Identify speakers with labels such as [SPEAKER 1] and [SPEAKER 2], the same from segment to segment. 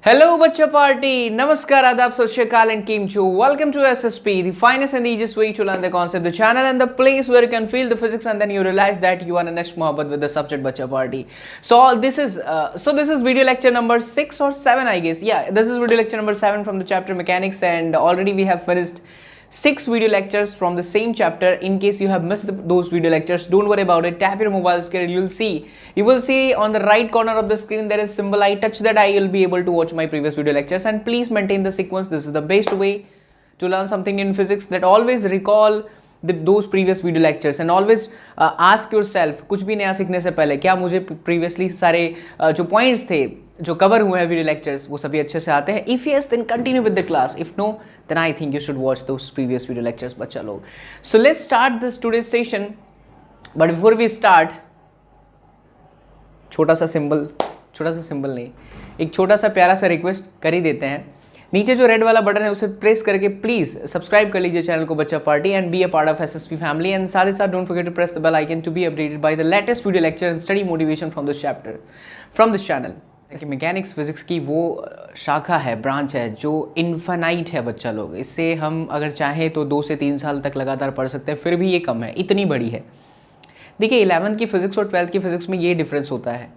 [SPEAKER 1] Hello, Bacha Party! Namaskar, Adab, Sat Shri Akal and Kim Chu. Welcome to SSP, the finest and the easiest way to learn the concept, the channel and the place where you can feel the physics and then you realize that you are an Nesh Mohabbat with the subject Bacha Party. So this is video lecture number 6 or 7, I guess. Yeah, this is video lecture number 7 from the chapter Mechanics, and already we have finished 6 video lectures from the same chapter. In case you have missed those video lectures, don't worry about it. Tap your mobile screen. You will see on the right corner of the screen there is symbol I. Touch that I, you'll be able to watch my previous video lectures, and please maintain the sequence. This is the best way to learn something in physics, that always recall those previous video lectures and always ask yourself, कुछ भी नया सीखने से पहले क्या मुझे previously सारे जो points थे जो कवर हुए हैं वीडियो लेक्चर्स वो सभी अच्छे से आते हैं. If yes then continue with the class, if no then I think you should watch those previous video lectures बच्चा लोग. So let's start this today's session, but before we start छोटा सा सिंबल नहीं, एक छोटा सा प्यारा सा रिक्वेस्ट कर ही देते हैं. नीचे जो रेड वाला बटन है उसे प्रेस करके प्लीज सब्सक्राइब कर लीजिए चैनल को बच्चा party and be a part of SSP family. And साथ ही साथ don't forget to press the bell icon to be updated by the latest video lecture and study motivation from this chapter from this channel. Mechanics physics की वो शाखा है, branch है जो infinite है बच्चा लोग. इससे हम अगर चाहें तो 2 से 3 साल तक लगातार पढ़ सकते हैं, फिर भी ये कम है, इतनी बड़ी है. देखिए 11th की फिजिक्स और 12th की फिजिक्स में ये डिफरेंस होता है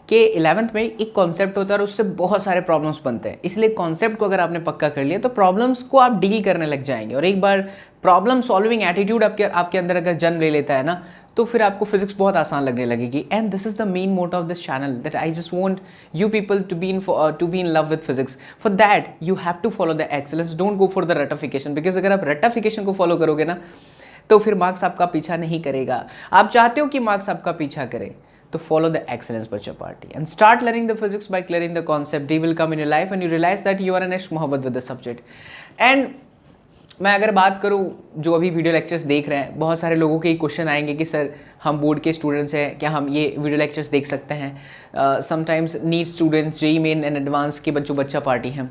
[SPEAKER 1] कि 11th में एक कॉन्सेप्ट होता है और उससे बहुत सारे प्रॉब्लम्स बनते हैं. इसलिए कॉन्सेप्ट को अगर आपने पक्का कर लिया तो प्रॉब्लम्स को आप डील करने लग जाएंगे. और एक बार प्रॉब्लम सॉल्विंग एटीट्यूड आपके अंदर अगर जन्म ले लेता है ना, तो फिर आपको फिजिक्स बहुत आसान लगने लगेगी. And this is the main motive of this channel, that I just want you people to be in love with physics. For that you have to follow the excellence, don't go for the ratification. Because अगर आप रटिफिकेशन को follow करोगे ना तो फिर marks आपका पीछा नहीं करेगा. आप चाहते हो कि मार्क्स आपका पीछा करे, तो follow the excellence Bacha Party and start learning the physics by clearing the concept. They will come in your life and you realize that you are an Nesh Mohabbat with the subject. And मैं अगर बात करूँ जो अभी video lectures देख रहे हैं, बहुत सारे लोगों के ये क्वेश्चन आएंगे कि सर हम बोर्ड के स्टूडेंट्स हैं, क्या हम ये वीडियो लेक्चर्स देख सकते हैं. Sometimes NEET students, JEE main and advance के बच्चों बच्चा पार्टी हैं.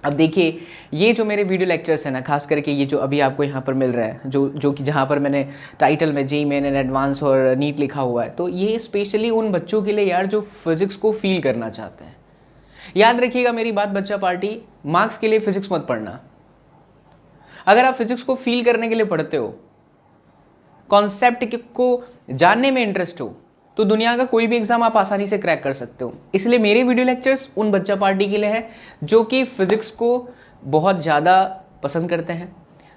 [SPEAKER 1] अब देखिए ये जो मेरे वीडियो लेक्चर्स हैं ना, खास करके ये जो अभी आपको यहाँ पर मिल रहा है, जो कि जहाँ पर मैंने टाइटल में जेईई मेन एंड एडवांस और नीट लिखा हुआ है, तो ये स्पेशली उन बच्चों के लिए यार जो फिज़िक्स को फील करना चाहते हैं. याद रखिएगा मेरी बात बच्चा पार्टी, मार्क्स के लिए फिज़िक्स मत पढ़ना. अगर आप फिज़िक्स को फील करने के लिए पढ़ते हो, कॉन्सेप्ट को जानने में इंटरेस्ट हो, तो दुनिया का कोई भी एग्जाम आप आसानी से क्रैक कर सकते हो. इसलिए मेरे वीडियो लेक्चर्स उन बच्चा पार्टी के लिए है जो कि फिज़िक्स को बहुत ज़्यादा पसंद करते हैं,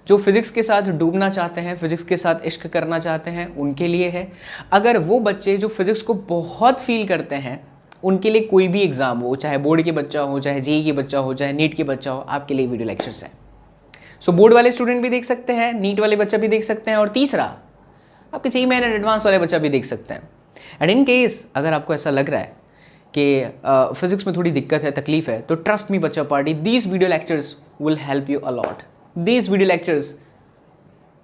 [SPEAKER 1] जो फिज़िक्स के साथ डूबना चाहते हैं, फिज़िक्स के साथ इश्क करना चाहते हैं, उनके लिए है. अगर वो बच्चे जो फिज़िक्स को बहुत फील करते हैं, उनके लिए कोई भी एग्ज़ाम हो, चाहे बोर्ड के बच्चा हो, चाहे जेईई के बच्चा हो, चाहे नीट के बच्चा हो, आपके लिए वीडियो लेक्चर्स हैं. सो बोर्ड वाले स्टूडेंट भी देख सकते हैं, नीट वाले बच्चा भी देख सकते हैं, और तीसरा आपके जेईई मेन एंड एडवांस वाले बच्चा भी देख सकते हैं. एंड इन केस अगर आपको ऐसा लग रहा है कि फिजिक्स में थोड़ी दिक्कत है, तकलीफ है, तो ट्रस्ट मी बच्चा party, these video lectures will help you a lot. These video lectures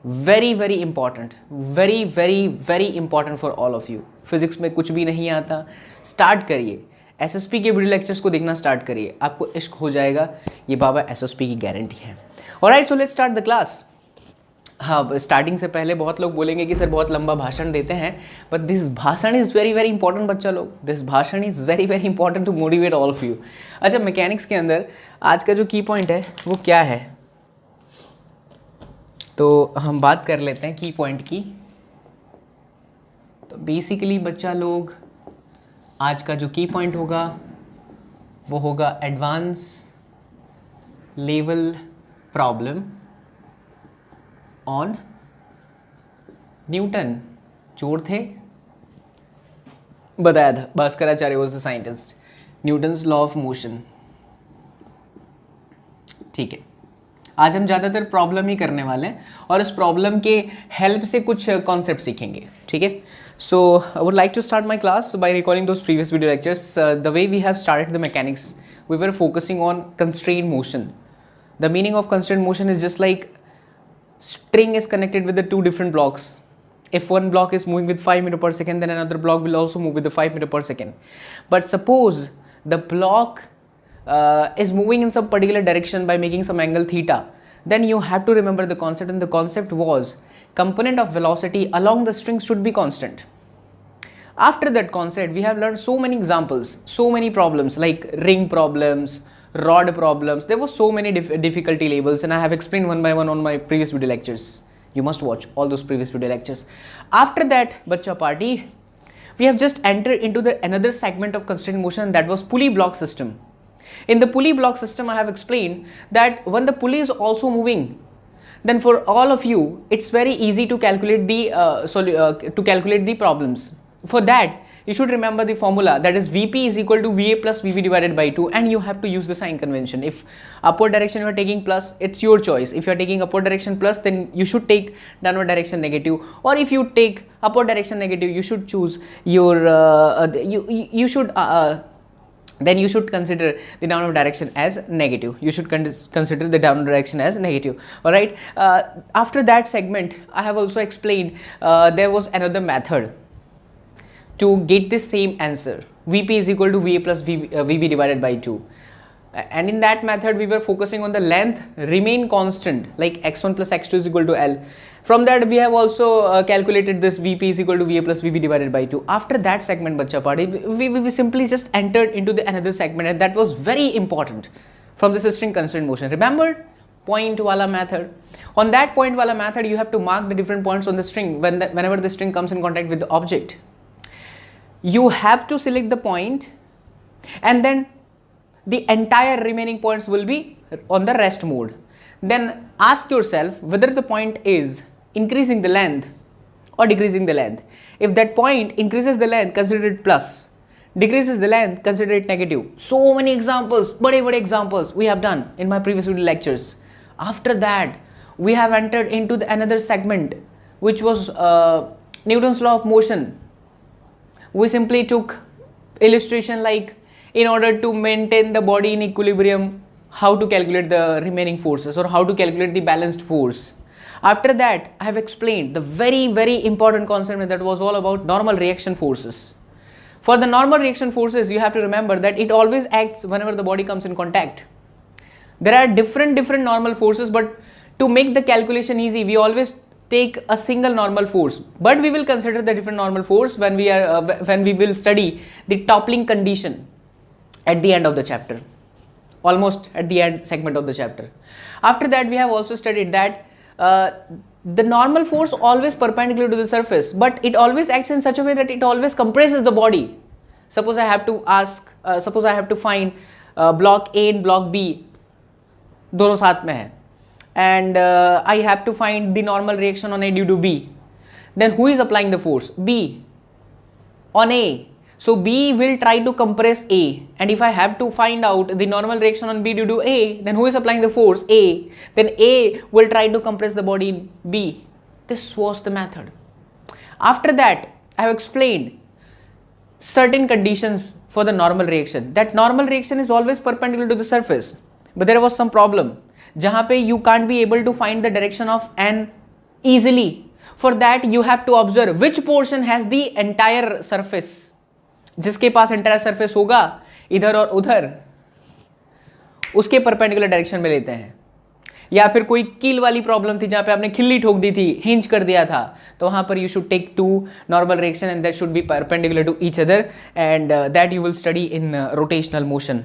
[SPEAKER 1] very very important, very very very important for all of you. Physics में कुछ भी नहीं आता, स्टार्ट करिए एसएसपी के वीडियो लेक्चर्स को देखना स्टार्ट करिए, आपको इश्क हो जाएगा, ये बाबा एसएसपी की गारंटी है. Alright, so let's start the class. हाँ, स्टार्टिंग से पहले बहुत लोग बोलेंगे कि सर बहुत लंबा भाषण देते हैं, बट दिस भाषण इज़ वेरी वेरी इंपॉर्टेंट बच्चा लोग. दिस भाषण is very very important to motivate all of you. अच्छा, मैकेनिक्स के अंदर आज का जो की पॉइंट है वो क्या है, तो हम बात कर लेते हैं की पॉइंट की. तो बेसिकली बच्चा लोग आज का जो की पॉइंट होगा वो होगा advance level problem on Newton. चोर थे, बताया था, Bhaskaracharya was the scientist. Newton's law of motion. ठीक है, आज हम ज़्यादातर प्रॉब्लम ही करने वाले हैं और इस प्रॉब्लम के हेल्प से कुछ कॉन्सेप्ट सीखेंगे. ठीक है, so I would like to start my class by recalling those previous video lectures. The way we have started the mechanics, we were focusing on constraint motion. The meaning of constraint motion is just like string is connected with the 2 different blocks. If one block is moving with 5 meter per second, then another block will also move with the 5 meter per second. But suppose the block is moving in some particular direction by making some angle theta, then you have to remember the concept, and the concept was component of velocity along the string should be constant. After that concept, we have learned so many examples, so many problems like ring problems, rod problems. There were so many difficulty labels, and I have explained one by one on my previous video lectures. You must watch all those previous video lectures. After that, Bacha Party, we have just entered into the another segment of constraint motion, that was pulley block system. In the pulley block system, I have explained that when the pulley is also moving, then for all of you, it's very easy to calculate the problems. For that, you should remember the formula, that is Vp is equal to Va plus Vb divided by 2, and you have to use the sign convention. If upward direction you are taking plus, it's your choice. If you are taking upward direction plus, then you should take downward direction negative, or if you take upward direction negative, you should choose your then you should consider the downward direction as negative. You should consider the downward direction as negative. All right. After that segment, I have also explained there was another method to get the same answer. Vp is equal to Va plus Vb divided by 2. And in that method, we were focusing on the length remain constant, like x1 plus x2 is equal to L. From that, we have also calculated this Vp is equal to Va plus Vb divided by 2. After that segment, Bacha Party, we simply just entered into the another segment, and that was very important from the string constraint motion. Remember point wala method? On that point wala method, you have to mark the different points on the string whenever the string comes in contact with the object. You have to select the point, and then the entire remaining points will be on the rest mode. Then ask yourself whether the point is increasing the length or decreasing the length. If that point increases the length, consider it plus. Decreases the length, consider it negative. So many examples, bade examples we have done in my previous video lectures. After that, we have entered into another segment, which was Newton's law of motion. We simply took illustration like, in order to maintain the body in equilibrium, how to calculate the remaining forces, or how to calculate the balanced force. After that, I have explained the very important concept, that was all about normal reaction forces. For the normal reaction forces, you have to remember that it always acts whenever the body comes in contact. There are different normal forces, but to make the calculation easy, we always take a single normal force, but we will consider the different normal force when we will study the toppling condition at the end of the chapter, almost at the end segment of the chapter. After that, we have also studied that the normal force always perpendicular to the surface, but it always acts in such a way that it always compresses the body. Suppose I have to find block A and block B, दोनों साथ में है, and I have to find the normal reaction on A due to B. Then who is applying the force? B on A. So B will try to compress A, and if I have to find out the normal reaction on B due to A, then who is applying the force? A. Then A will try to compress the body in B. This was the method. After that, I have explained certain conditions for the normal reaction. That normal reaction is always perpendicular to the surface, but there was some problem जहाँ पे you can't be able to find the direction of N easily. For that, you have to observe which portion has the entire surface. जिसके पास entire surface होगा इधर और उधर, उसके perpendicular direction में लेते हैं. या फिर कोई कील वाली प्रॉब्लम थी जहां पे आपने खिल्ली ठोक दी थी, हिंज कर दिया था, तो वहां पर you should take to normal reaction and that should be perpendicular to each other, and that you will study in rotational motion.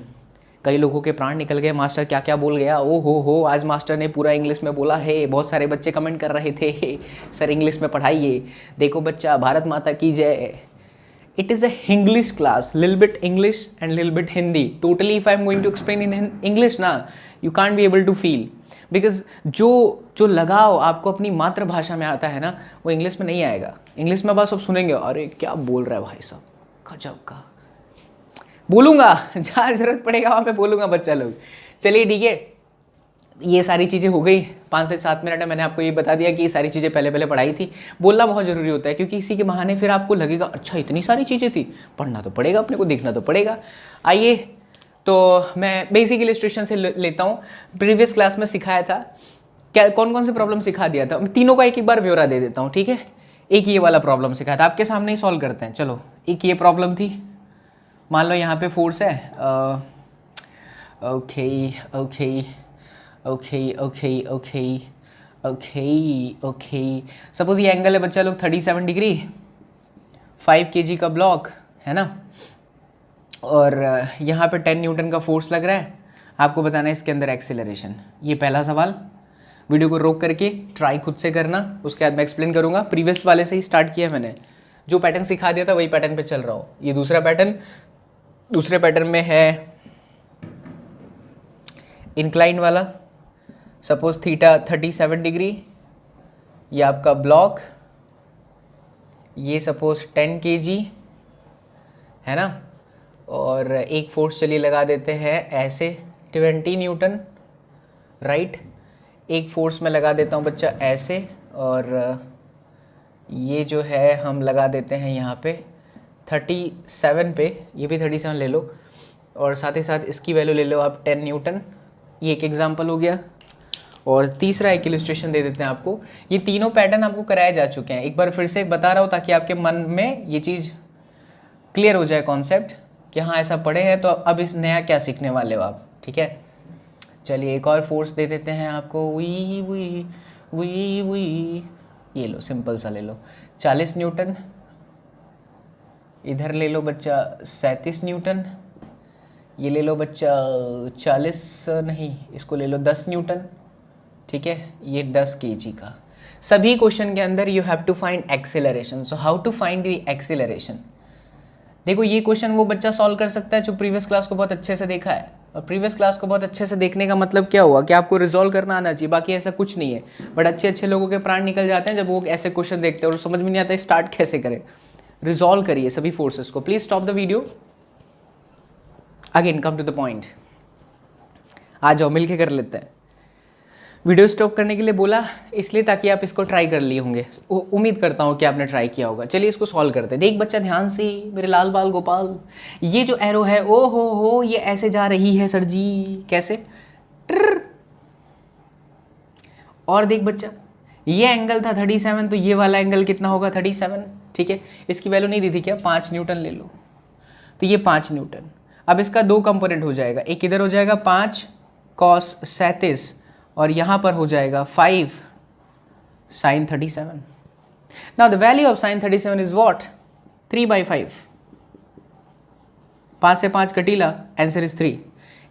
[SPEAKER 1] कई लोगों के प्राण निकल गए, मास्टर क्या क्या बोल गया, ओ हो आज मास्टर ने पूरा इंग्लिश में बोला है. बहुत सारे बच्चे कमेंट कर रहे थे, सर इंग्लिश में पढ़ाइए. देखो बच्चा, भारत माता की जय. It is a English class, little bit English and little bit Hindi. Totally, if I am going to explain in English ना, you can't be able to feel, because जो लगाव आपको अपनी मातृभाषा में आता है ना, वो इंग्लिश में नहीं आएगा. इंग्लिश में बस आप सुनेंगे, अरे क्या बोल रहा है भाई साहब, गजब का. बोलूँगा जहाँ जरूरत पड़ेगा वहाँ पे बोलूँगा बच्चा लोग. चलिए ठीक है, ये सारी चीज़ें हो गई. 5 से 7 मिनट में मैंने आपको ये बता दिया कि ये सारी चीज़ें पहले पढ़ाई थी. बोलना बहुत ज़रूरी होता है, क्योंकि इसी के बहाने फिर आपको लगेगा अच्छा इतनी सारी चीज़ें थी, पढ़ना तो पड़ेगा अपने को, देखना तो पड़ेगा. आइए, तो मैं बेसिक इलस्ट्रेशन से लेता हूँ. प्रीवियस क्लास में सिखाया था, क्या कौन कौन से प्रॉब्लम सिखा दिया था. मैं तीनों का एक बार ब्यौरा दे देता हूँ, ठीक है. एक ये वाला प्रॉब्लम सिखाया था, आपके सामने ही सॉल्व करते हैं. चलो, एक ये प्रॉब्लम थी. मान लो यहाँ पे फोर्स है, ओके. सपोज ये एंगल है बच्चा लोग 37 डिग्री. 5 kg का ब्लॉक है ना, और यहाँ पे 10 न्यूटन का फोर्स लग रहा है, आपको बताना है इसके अंदर एक्सेलरेशन। ये पहला सवाल, वीडियो को रोक करके ट्राई खुद से करना, उसके बाद मैं एक्सप्लेन करूँगा। प्रीवियस वाले से ही स्टार्ट किया मैंने, जो पैटर्न सिखा दिया था वही पैटर्न पे चल रहा हूँ। ये दूसरा पैटर्न, दूसरे पैटर्न में है इंक्लाइन वाला, सपोज थीटा 37 डिग्री, ये आपका ब्लॉक, ये सपोज 10 kg है ना, और एक फोर्स चलिए लगा देते हैं ऐसे 20 न्यूटन, राइट। एक फोर्स में लगा देता हूँ बच्चा ऐसे, और ये जो है हम लगा देते हैं यहाँ पे 37 पे, ये भी 37 ले लो, और साथ ही साथ इसकी वैल्यू ले लो आप 10 न्यूटन। ये एक एग्जांपल हो गया, और तीसरा एक इलस्ट्रेशन दे देते हैं आपको। ये तीनों पैटर्न आपको कराए जा चुके हैं, एक बार फिर से बता रहा हूँ ताकि आपके मन में ये चीज़ क्लियर हो जाए कॉन्सेप्ट कि हाँ ऐसा पढ़े हैं, तो अब इस नया क्या सीखने वाले हो आप, ठीक है। चलिए एक और फोर्स दे देते हैं आपको, वी वी वी वी, ये लो सिंपल सा ले लो 40 न्यूटन, इधर ले लो बच्चा 37 न्यूटन, ये ले लो बच्चा 40 नहीं, इसको ले लो 10 न्यूटन, ठीक है। ये 10 kg का। सभी क्वेश्चन के अंदर you have to find acceleration. So how to find the acceleration. देखो ये क्वेश्चन वो बच्चा सॉल्व कर सकता है जो प्रीवियस क्लास को बहुत अच्छे से देखा है, और प्रीवियस क्लास को बहुत अच्छे से देखने का मतलब क्या हुआ कि आपको रिजॉल्व करना आना चाहिए, बाकी ऐसा कुछ नहीं है। बट अच्छे अच्छे लोगों के प्राण निकल जाते हैं जब वो ऐसे क्वेश्चन देखते हैं और समझ में नहीं आता स्टार्ट कैसे करें। रिजॉल्व करिए सभी फोर्सेस को। Please stop the video, again come to the point. आ जाओ मिलके कर लेते हैं। वीडियो स्टॉप करने के लिए बोला इसलिए ताकि आप इसको ट्राई कर लिए होंगे, उम्मीद करता हूँ कि आपने ट्राई किया होगा। चलिए इसको सॉल्व करते हैं। देख बच्चा ध्यान से, मेरे लाल बाल गोपाल, ये जो एरो है ओ हो ये ऐसे जा रही है सर जी, कैसे ट्र। और देख बच्चा ये एंगल था 37, तो ये वाला एंगल कितना होगा 37, ठीक है। इसकी वैल्यू नहीं दी थी क्या, 5 न्यूटन ले लो, तो ये 5 न्यूटन। अब इसका 2 कंपोनेंट हो जाएगा, एक इधर हो जाएगा 5 cos 37 और यहाँ पर हो जाएगा 5 sin 37। Now the value of sin 37 is what, 3/5। 5 से 5 कटीला, आंसर इज 3।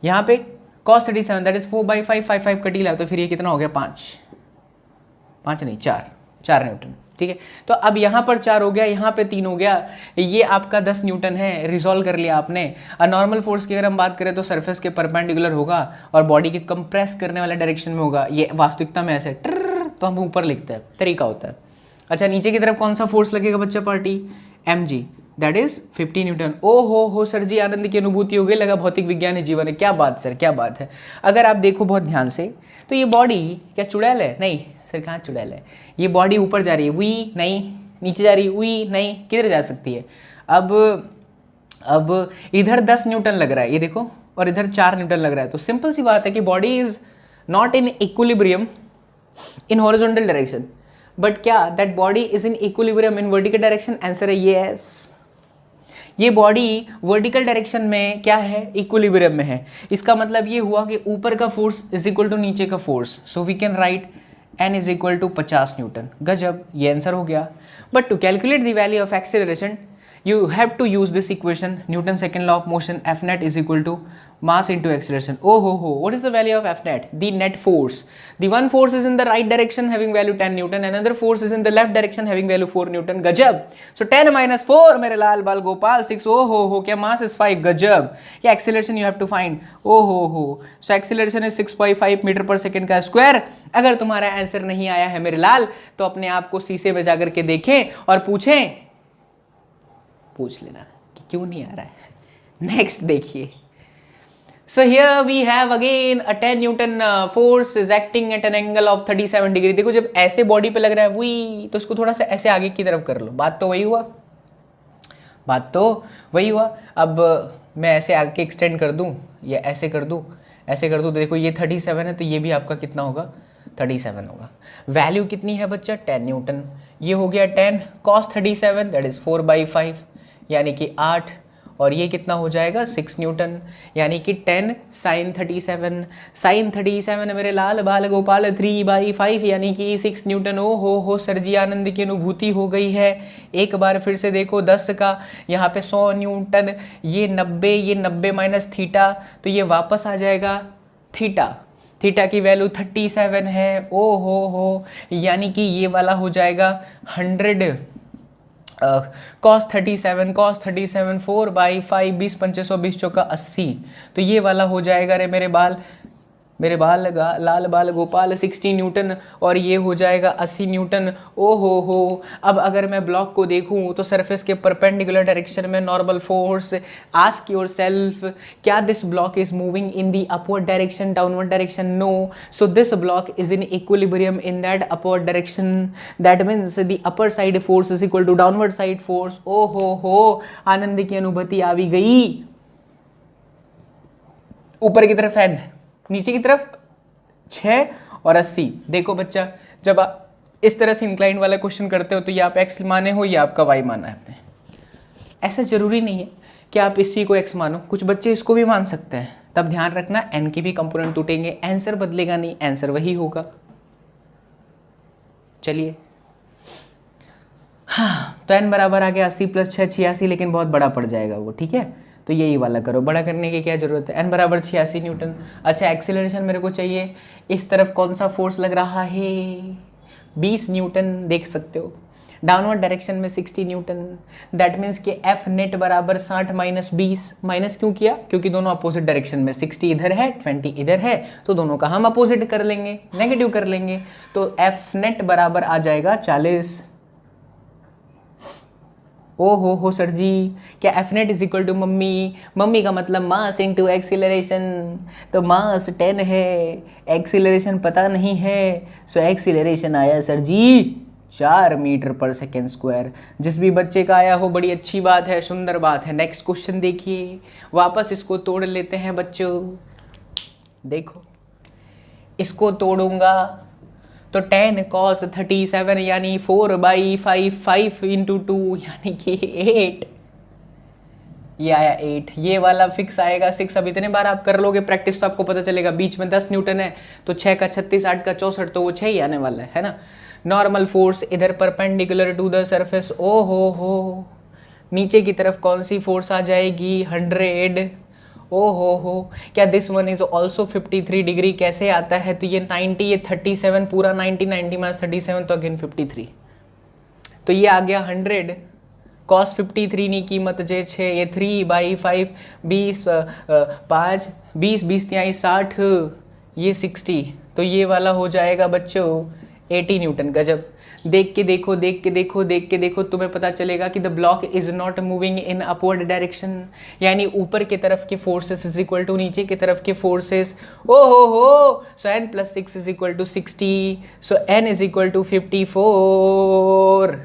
[SPEAKER 1] यहाँ पे cos 37 दैट इज 4/5, 5 कटीला, तो फिर ये कितना हो गया 5 नहीं 4 न्यूटन, ठीक है। तो अब यहाँ पर 4 हो गया, यहाँ पे 3 हो गया, ये आपका 10 न्यूटन है। रिजॉल्व कर लिया आपने। और नॉर्मल फोर्स की अगर हम बात करें तो सरफेस के परपेंडिकुलर होगा और बॉडी के कंप्रेस करने वाले डायरेक्शन में होगा। ये वास्तविकता में ऐसे ट्र, तो हम ऊपर लिखते हैं, तरीका होता है। अच्छा नीचे की तरफ कौन सा फोर्स लगेगा बच्चा party, mg that is 50 newton. ओ हो सर जी आनंद की अनुभूति हो गई, लगा भौतिक विज्ञान ही जीवन है। क्या बात सर, क्या बात है। अगर आप देखो बहुत ध्यान से तो ये बॉडी क्या चुड़ैल है, नहीं सर कहाँ चुड़ैल है, ये बॉडी ऊपर जा रही है, वी नहीं, नीचे जा रही है, वी नहीं, किधर जा सकती है। अब इधर 10 न्यूटन लग रहा है, ये देखो, और इधर 4 न्यूटन लग रहा है। तो सिंपल सी बात है कि body is not in equilibrium in horizontal direction, but क्या that body is in equilibrium in vertical direction, answer है यस। ये बॉडी वर्टिकल डायरेक्शन में क्या है, इक्विलिब्रियम में है। इसका मतलब ये हुआ कि ऊपर का फोर्स इज इक्वल टू नीचे का force, so we can write n is equal to 50 newton. गजब, ये आंसर हो गया। But to calculate the value of acceleration you have to use this equation, Newton's second law of motion, F net is equal to mass into acceleration. Oh ho ho, what is the value of F net? The net force. The one force is in the right direction having value 10 Newton, another force is in the left direction having value 4 Newton. गजब. So 10 minus 4 मेरे लाल Bal Gopal 6. Oh ho, क्या mass is 5. गजब. क्या acceleration you have to find. Oh ho. So acceleration is 6.5 metre per second का square. अगर तुम्हारा answer नहीं आया है मेरे लाल तो अपने आप को शीशे में जाकर के देखें और पूछ लेना कि क्यों नहीं आ रहा है। नेक्स्ट देखिए, so here we have again a 10 newton force is acting at an angle of 37 degree. देखो जब ऐसे बॉडी पे लग रहा है वी, तो इसको थोड़ा सा ऐसे आगे की तरफ कर लो। बात तो वही हुआ। अब मैं ऐसे आगे एक्सटेंड कर दूं या ऐसे कर दूं तो देखो ये 37 है, तो ये भी आपका कितना होगा 37 होगा। वैल्यू कितनी है बच्चा 10 न्यूटन। ये हो गया 10 cos 37 दैट इज 4/5 यानी कि 8, और ये कितना हो जाएगा 6 न्यूटन, यानी कि 10 sin 37, sin 37 मेरे लाल बाल गोपाल 3/5 यानी कि 6 न्यूटन। ओ हो सर जी, आनंद की अनुभूति हो गई है। एक बार फिर से देखो 10 का यहाँ पे 100 न्यूटन, ये 90, ये 90 माइनस थीटा, तो ये वापस आ जाएगा थीटा। थीटा की वैल्यू 37 है। ओ हो, यानी कि ये वाला हो जाएगा 100 cos 37 4/5, 20 पंचे 100, 20 चौका 80, तो ये वाला हो जाएगा रे मेरे बाल लाल बाल गोपाल 60 न्यूटन, और ये हो जाएगा 80 न्यूटन। ओ हो। अब अगर मैं ब्लॉक को देखूं तो सरफेस के परपेंडिकुलर डायरेक्शन में नॉर्मल फोर्स, आस्क योरसेल्फ क्या this block is moving in the upward direction, downward direction? No. So this block is in equilibrium in that upward direction, that means the upper side force is equal to downward side force. ओ हो, आनंद की अनुभूति आ भी गई। ऊपर की तरफ n, नीचे की तरफ 6 और 80। देखो बच्चा, जब आप इस तरह से इंक्लाइन वाला क्वेश्चन करते हो तो ये आप x माने हो या आपका y माना है आपने। ऐसा जरूरी नहीं है कि आप इस चीज को x मानो, कुछ बच्चे इसको भी मान सकते हैं। तब ध्यान रखना n के भी कंपोनेंट टूटेंगे, आंसर बदलेगा नहीं, आंसर वही होगा। चलिए, हाँ, तो n बराबर आ गया 80 + 6 86, लेकिन बहुत बड़ा पड़ जाएगा वो, ठीक है। तो यही वाला करो, बड़ा करने की क्या जरूरत है। n बराबर 86 न्यूटन। अच्छा, एक्सीलरेशन मेरे को चाहिए, इस तरफ कौन सा फोर्स लग रहा है? 20 न्यूटन, देख सकते हो। डाउनवर्ड डायरेक्शन में 60 न्यूटन, दैट मीन्स कि एफ नेट बराबर 60 माइनस 20। माइनस क्यों किया? क्योंकि दोनों अपोजिट डायरेक्शन में, 60 इधर है 20 इधर है, तो दोनों का हम अपोजिट कर लेंगे, नेगेटिव कर लेंगे, तो एफ नेट बराबर आ जाएगा 40। ओ हो सर जी, क्या F net is equal to मम्मी का मतलब मास इंटू एक्सीलरेशन, तो मास 10 है, एक्सीलरेशन पता नहीं है, सो एक्सीलरेशन आया सर जी 4 मीटर पर सेकेंड स्क्वायर। जिस भी बच्चे का आया हो बड़ी अच्छी बात है, सुंदर बात है। नेक्स्ट क्वेश्चन देखिए, वापस इसको तोड़ लेते हैं बच्चों। देखो, इसको तोड़ूंगा तो 10 cos 37 यानी 4/5, 5 × 2 यानी कि 8, ये आया 8। ये वाला फिक्स आएगा 6। अब इतने बार आप कर लोगे प्रैक्टिस तो आपको पता चलेगा। बीच में 10 न्यूटन है, तो 6 का 36, 8 का 64, तो वो 6 ही आने वाला है ना। नॉर्मल फोर्स इधर परपेंडिकुलर टू द सरफेस। ओ हो, नीचे की तरफ कौन सी फोर्स आ जाएगी? 100। ओ हो, क्या this one is also 53 degree? कैसे आता है? तो ये 90, ये 37, पूरा 90, 90 माइनस 37, तो अगेन 53, तो ये आ गया 100 cos 53 नी कीमत जे 6, ये 3/5, 20 5 20 20 तिहाई 60, ये 60, तो ये वाला हो जाएगा बच्चों 80 न्यूटन। गजब। देख के देखो, तुम्हें पता चलेगा कि the block is not moving in upward direction, यानी ऊपर की तरफ के फोर्सेस इज इक्वल टू नीचे की तरफ के फोर्सेस। ओ हो, so n + 6 is equal to 60, so n is equal to 54।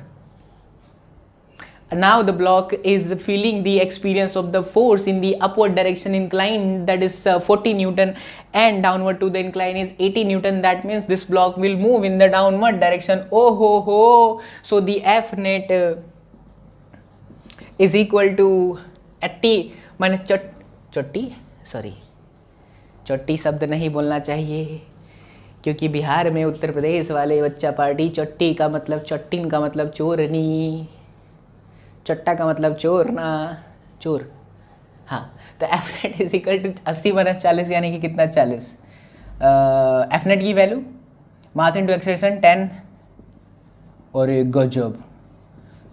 [SPEAKER 1] Now the block is feeling the experience of the force in the upward direction incline, that is 40 Newton, and downward to the incline is 80 Newton. That means this block will move in the downward direction. Oh ho, so the F net is equal to 80 minus चोट्टी शब्द नहीं बोलना चाहिए, क्योंकि बिहार में उत्तर प्रदेश वाले बच्चा party चोट्टी का मतलब, चट्टिन का मतलब चोरनी, चट्टा का मतलब चोर ना, चोर। हाँ, तो F net is equal to 80 minus 40 यानी कि कितना 40। एफ नेट की वैल्यू मास इंटू एक्सेलरेशन 10, और एक गजब।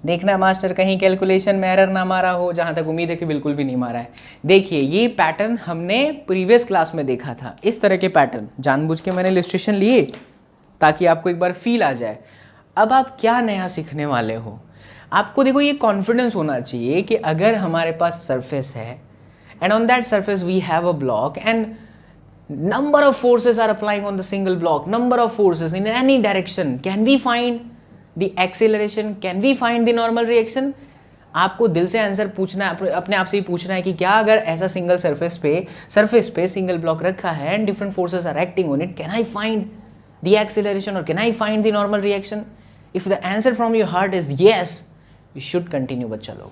[SPEAKER 1] देखना मास्टर कहीं कैलकुलेशन में एरर ना मारा हो, जहाँ तक उम्मीद है कि बिल्कुल भी नहीं मारा है। देखिए, ये पैटर्न हमने प्रीवियस क्लास में देखा था, इस तरह के पैटर्न जानबूझ के मैंने इलस्ट्रेशन लिए ताकि आपको एक बार फील आ जाए। अब आप क्या नया सीखने वाले हो, आपको देखो ये कॉन्फिडेंस होना चाहिए कि अगर हमारे पास सरफेस है and on that surface we have a block and number of forces are applying on the single block, number of forces in any direction, can we find the acceleration, can we find the normal reaction. आपको दिल से answer पूछना है, अपने आप से ही पूछना है कि क्या अगर ऐसा सिंगल सरफेस पे सिंगल ब्लॉक रखा है and different forces are acting on it, can I find the acceleration और can I find the normal reaction? If the answer from your heart is yes, you should continue बच्चा लोग।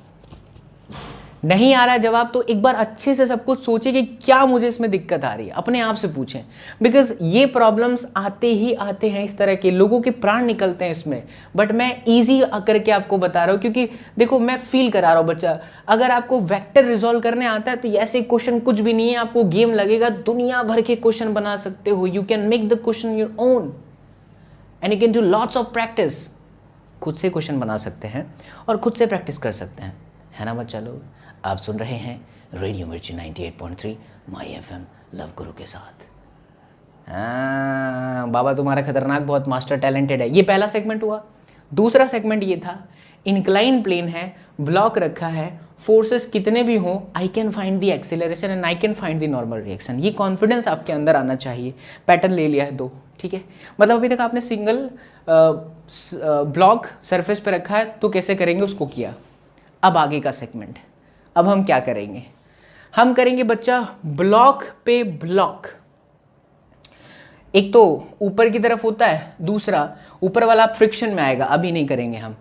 [SPEAKER 1] नहीं आ रहा है जवाब तो एक बार अच्छे से सब कुछ सोचें कि क्या मुझे इसमें दिक्कत आ रही है, अपने आप से पूछें। बिकॉज ये प्रॉब्लम्स आते ही आते हैं, इस तरह के लोगों के प्राण निकलते हैं इसमें। बट मैं ईजी करके आपको बता रहा हूँ, क्योंकि देखो मैं फील करा रहा हूँ बच्चा, अगर आपको वेक्टर रिजॉल्व करने आता है तो ऐसे क्वेश्चन कुछ भी नहीं है, आपको गेम लगेगा, दुनिया भर के क्वेश्चन बना सकते हो। You can make the question your own and you can do lots of practice. खुद से क्वेश्चन बना सकते हैं और खुद से प्रैक्टिस कर सकते हैं, है ना बच्चा लोग। आप सुन रहे हैं रेडियो मिर्ची 98.3 माई एफएम लव गुरु के साथ। बाबा तुम्हारा खतरनाक बहुत मास्टर टैलेंटेड है। ये पहला सेगमेंट हुआ। दूसरा सेगमेंट ये था, इंक्लाइन प्लेन है, ब्लॉक रखा है, फोर्सेस कितने भी हों, I can find the acceleration and I can find the normal reaction. ये कॉन्फिडेंस आपके अंदर आना चाहिए। पैटर्न ले लिया है दो, ठीक है। मतलब अभी तक आपने सिंगल ब्लॉक सरफेस पे रखा है तो कैसे करेंगे उसको किया। अब आगे का सेगमेंट, अब हम क्या करेंगे, हम करेंगे बच्चा ब्लॉक पे ब्लॉक। एक तो ऊपर की तरफ होता है, दूसरा ऊपर वाला फ्रिक्शन में आएगा, अभी नहीं करेंगे हम।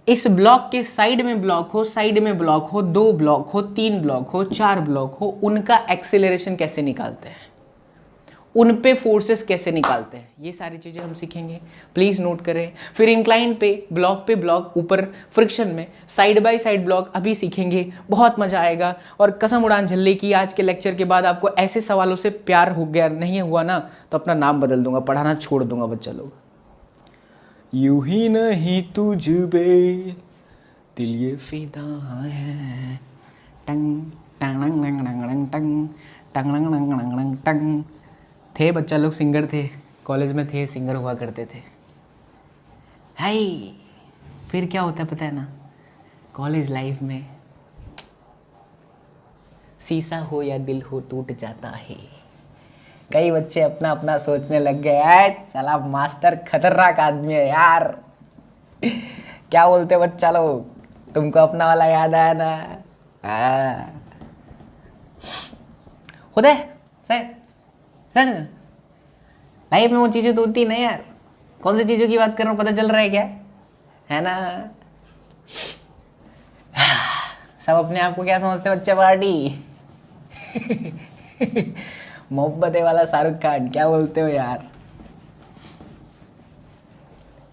[SPEAKER 1] इस ब्लॉक के साइड में ब्लॉक हो, साइड में ब्लॉक हो, 2 ब्लॉक हो, 3 ब्लॉक हो, 4 ब्लॉक हो, उनका एक्सेलरेशन कैसे निकालते हैं, उन पे फोर्सेस कैसे निकालते हैं, ये सारी चीज़ें हम सीखेंगे। प्लीज़ नोट करें। फिर इंक्लाइन पे ब्लॉक ऊपर फ्रिक्शन में, साइड बाय साइड ब्लॉक अभी सीखेंगे, बहुत मज़ा आएगा। और कसम उड़ान झल्ले की, आज के लेक्चर के बाद आपको ऐसे सवालों से प्यार हो गया नहीं हुआ ना तो अपना नाम बदल दूंगा, पढ़ाना छोड़ दूंगा बच्चा लोग। यूं ही नहीं तुझ पे दिल ये फिदा है, टंग टंग टंग टंग टंग टंग टंग टंग। थे बच्चा लोग सिंगर थे, कॉलेज में थे, सिंगर हुआ करते थे। हाय, फिर क्या होता है पता है ना, कॉलेज लाइफ में शीशा हो या दिल हो टूट जाता है। कई बच्चे अपना अपना सोचने लग गए, साला मास्टर खतरनाक आदमी है यार। क्या बोलते बच्चा लोग, तुमको अपना वाला याद आया ना? होता है सर लाइफ में वो चीज़ें तो होती नहीं यार। कौन सी चीज़ों की बात कर रहा हूँ पता चल रहा है क्या, है ना? सब अपने आप को क्या समझते बच्चे पार्टी। मोहब्बत वाला शाहरुख खान, क्या बोलते हो यार।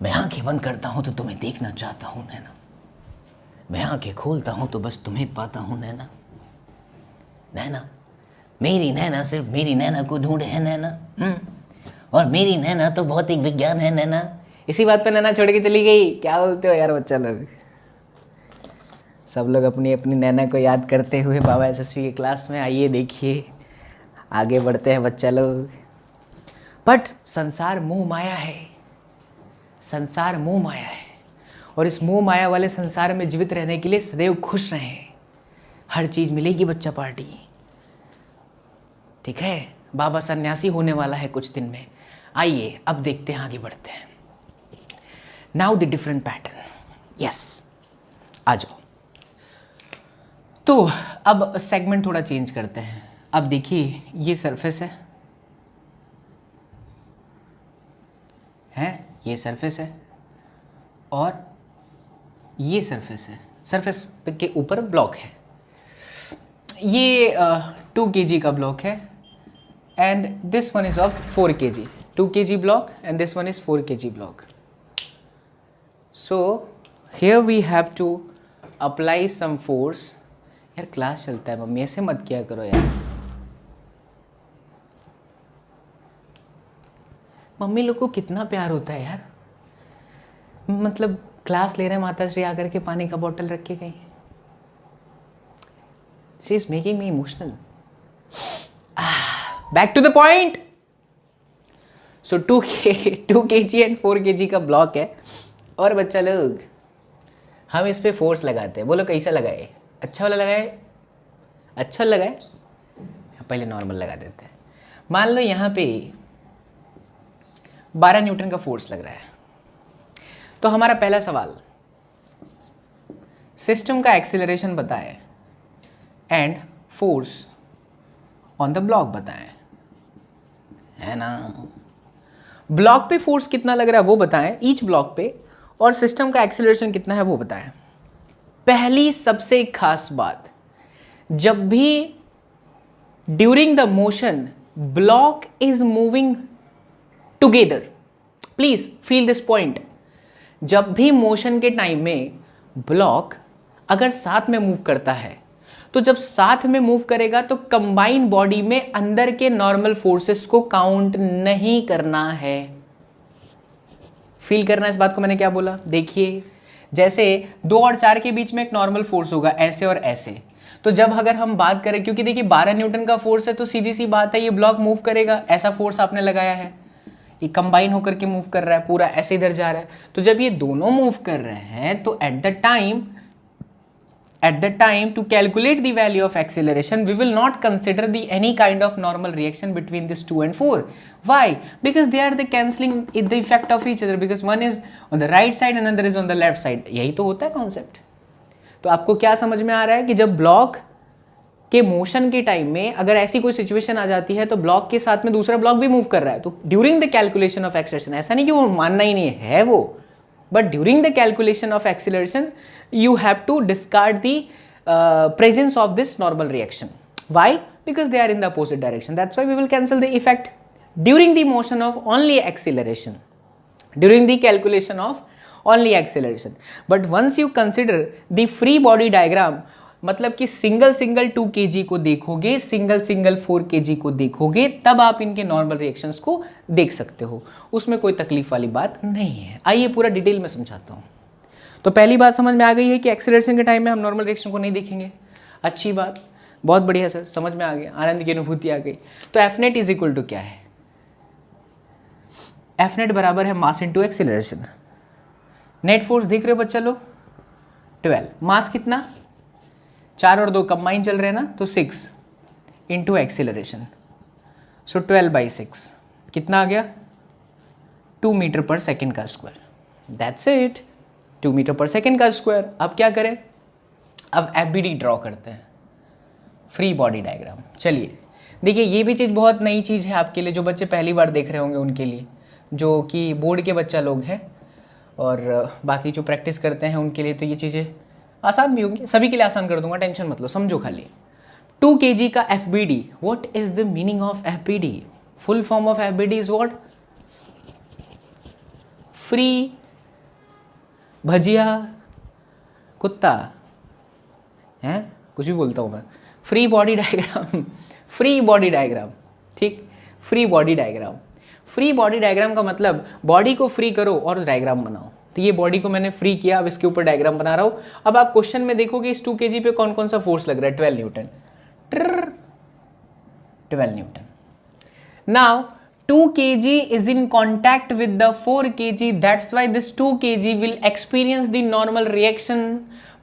[SPEAKER 1] मैं आंखें बंद करता हूँ तो तुम्हें देखना चाहता हूँ नैना, मैं आंखें खोलता हूँ तो बस तुम्हें पाता हूँ नैना। नैना मेरी नैना सिर्फ मेरी नैना को ढूंढे है नैना, और मेरी नैना तो भौतिक विज्ञान है नैना। इसी बात पे नैना छोड़ के चली गई। क्या बोलते हो यार बच्चा लोग। सब लोग अपनी अपनी नैना को याद करते हुए बाबा एसएसवी की क्लास में आइए, देखिए आगे बढ़ते हैं बच्चा लोग। बट संसार मोह माया है, संसार मोह माया है, और इस मोह माया वाले संसार में जीवित रहने के लिए सदैव खुश रहें। हर चीज़ मिलेगी बच्चा पार्टी, ठीक है। बाबा सन्यासी होने वाला है कुछ दिन में। आइए अब देखते हैं, आगे बढ़ते हैं। Now the different pattern, yes आ जाओ। तो अब सेगमेंट थोड़ा चेंज करते हैं। अब देखिए ये सरफेस है ये सरफेस है और ये सरफेस है। सरफेस के ऊपर ब्लॉक है। ये 2 kg का ब्लॉक है and this one is of 4 kg। 2 kg block and this one is 4 kg block. So here we have to apply some force. यार क्लास चलता है मम्मी, ऐसे मत किया करो यार। मम्मी लोग को कितना प्यार होता है यार। मतलब क्लास ले रहे हैं, माता श्री आकर के पानी का बोतल रख के गई। She is making me emotional. Back to the point. So 2 kg and 4 kg का ब्लॉक है और बच्चा लोग हम इस पे फोर्स लगाते हैं। बोलो कैसा लगाए? अच्छा वाला लगाए? अच्छा लगाए? पहले नॉर्मल लगा देते हैं। मान लो यहाँ पे 12 न्यूटन का फोर्स लग रहा है। तो हमारा पहला सवाल, सिस्टम का एक्सेलरेशन बताएं and force on the block बताएं, है ना? ब्लॉक पे फोर्स कितना लग रहा है वो बताएं ईच ब्लॉक पे, और सिस्टम का एक्सेलरेशन कितना है वो बताएं। पहली सबसे खास बात, जब भी during the motion block is moving together, please feel this point, जब भी मोशन के टाइम में ब्लॉक अगर साथ में मूव करता है, तो जब साथ में मूव करेगा तो कंबाइन बॉडी में अंदर के नॉर्मल फोर्सेस को काउंट नहीं करना है। फील करना इस बात को, मैंने क्या बोला? देखिए, जैसे 2 और 4 के बीच में एक नॉर्मल फोर्स होगा ऐसे और ऐसे, तो जब अगर हम बात करें, क्योंकि देखिए 12 न्यूटन का फोर्स है तो सीधी सी बात है ये ब्लॉक मूव करेगा, ऐसा फोर्स आपने लगाया है, ये कंबाइन होकर के मूव कर रहा है, पूरा ऐसे इधर जा रहा है। तो जब ये दोनों मूव कर रहे हैं तो at the time to calculate the value of acceleration, we will not consider any kind of normal reaction between this 2 and 4. Why? Because they are the cancelling the effect of each other, because one is on the right side and another is on the left side. यही तो होता है concept. तो आपको क्या समझ में आ रहा है कि जब ब्लॉक के मोशन के टाइम में अगर ऐसी कोई सिचुएशन आ जाती है तो ब्लॉक के साथ में दूसरा ब्लॉक भी मूव कर रहा है, तो during the calculation of acceleration, ऐसा नहीं कि वो मानना ही नहीं है वो, but during the calculation of acceleration you have to discard the presence of this normal reaction. Why? Because they are in the opposite direction. That's why we will cancel the effect during the motion of only acceleration, during the calculation of only acceleration. But once you consider the free body diagram, मतलब कि single 2 kg को देखोगे, single 4 kg को देखोगे, तब आप इनके normal reactions को देख सकते हो, उसमें कोई तकलीफ वाली बात नहीं है। आइए पूरा डिटेल में समझाता हूँ। तो पहली बात समझ में आ गई है कि एक्सेलरेशन के टाइम में हम नॉर्मल रिएक्शन को नहीं देखेंगे। अच्छी बात, बहुत बढ़िया सर, समझ में आ गया, आनंद की अनुभूति आ गई। तो F net is equal to क्या है? एफ नेट बराबर है mass into acceleration. Net force देख रहे हो बच्चा लोग, 12, मास कितना? 4 और 2 कंबाइन चल रहे हैं ना, तो 6 इंटू एक्सेलरेशन, सो 12/6 कितना आ गया? 2 मीटर पर सेकेंड का square. That's it, 2 metre per second का स्क्वायर। अब क्या करें? अब एफबीडी ड्रॉ करते हैं, फ्री बॉडी डायग्राम। चलिए देखिए, ये भी चीज़ बहुत नई चीज़ है आपके लिए, जो बच्चे पहली बार देख रहे होंगे उनके लिए, जो कि बोर्ड के बच्चा लोग हैं और बाकी जो प्रैक्टिस करते हैं उनके लिए तो ये चीज़ें आसान भी होंगी। सभी के लिए आसान कर दूंगा, टेंशन मत लो, समझो खाली। 2 kg का FBD, what is the meaning of FBD? Full form of FBD is what? Free भजिया कुत्ता है, कुछ भी बोलता हूँ मैं। Free body diagram, free body diagram, ठीक, free body diagram. Free body diagram का मतलब बॉडी को फ्री करो और डायग्राम बनाओ। तो ये बॉडी को मैंने फ्री किया, अब इसके ऊपर डायग्राम बना रहा हूँ। अब आप क्वेश्चन में देखोगे इस 2 kg पे कौन कौन सा फोर्स लग रहा है? 12 Newton, 12 Newton. Now 2 kg is in contact with the 4 kg, that's why this 2 kg will experience the normal reaction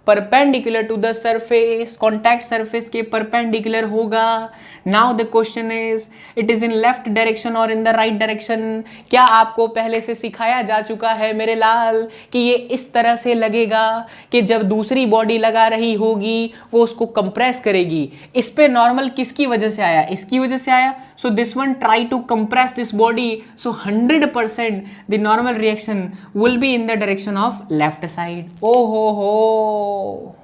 [SPEAKER 1] perpendicular to the surface, contact surface के perpendicular होगा। Now the question is, it is in left direction or in the right direction? क्या आपको पहले से सिखाया जा चुका है मेरे लाल कि ये इस तरह से लगेगा कि जब दूसरी बॉडी लगा रही होगी वो उसको कंप्रेस करेगी। इस पे नॉर्मल किसकी वजह से आया? इसकी वजह से आया। So this one try to compress this body, so 100% the normal reaction will be in the direction of left side. ओ हो,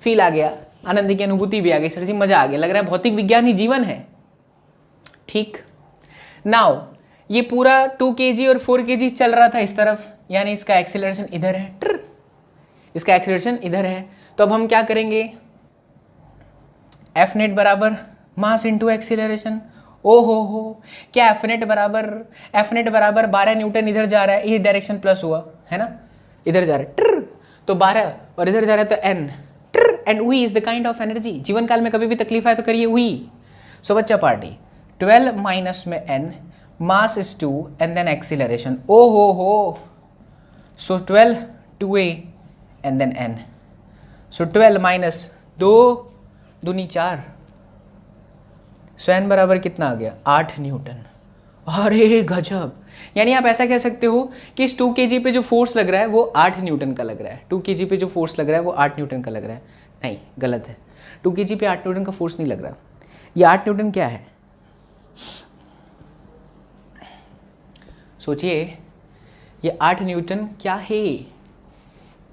[SPEAKER 1] फील आ गया, आनंद की अनुभूति भी आ गई, सर जी मजा आ गया, लग रहा है भौतिक विज्ञान ही जीवन है। ठीक, नाउ ये पूरा 2 kg और 4 kg चल रहा था इस तरफ, यानी इसका एक्सेलरेशन इधर है, इसका एक्सेलरेशन इधर है। तो अब हम क्या करेंगे? एफ नेट बराबर मास इंटू एक्सेलरेशन। ओ हो, क्या एफ नेट बराबर 12 न्यूटन इधर जा रहा है, ये डायरेक्शन प्लस हुआ है ना, इधर जा रहा है तो 12 और इधर जा रहा है तो n, and V is the kind of energy. जीवन काल में कभी भी तकलीफ आए तो करिए वी। सो बच्चा पार्टी, 12 माइनस में n, mass is 2 and then acceleration. ओ हो, सो 12 2a एंड देन n, सो 12 माइनस 2 दूनी 4, सो n बराबर कितना आ गया? 8 न्यूटन। अरे गजब, यानी आप ऐसा कह सकते हो कि इस 2 kg पे जो फोर्स लग रहा है वो 8 न्यूटन का लग रहा है। 2 kg पे जो फोर्स लग रहा है वो 8 न्यूटन का लग रहा है। नहीं, गलत है, 2 kg पे 8 न्यूटन का फोर्स नहीं लग रहा। ये 8 न्यूटन क्या है? सोचिए, ये 8 न्यूटन क्या है?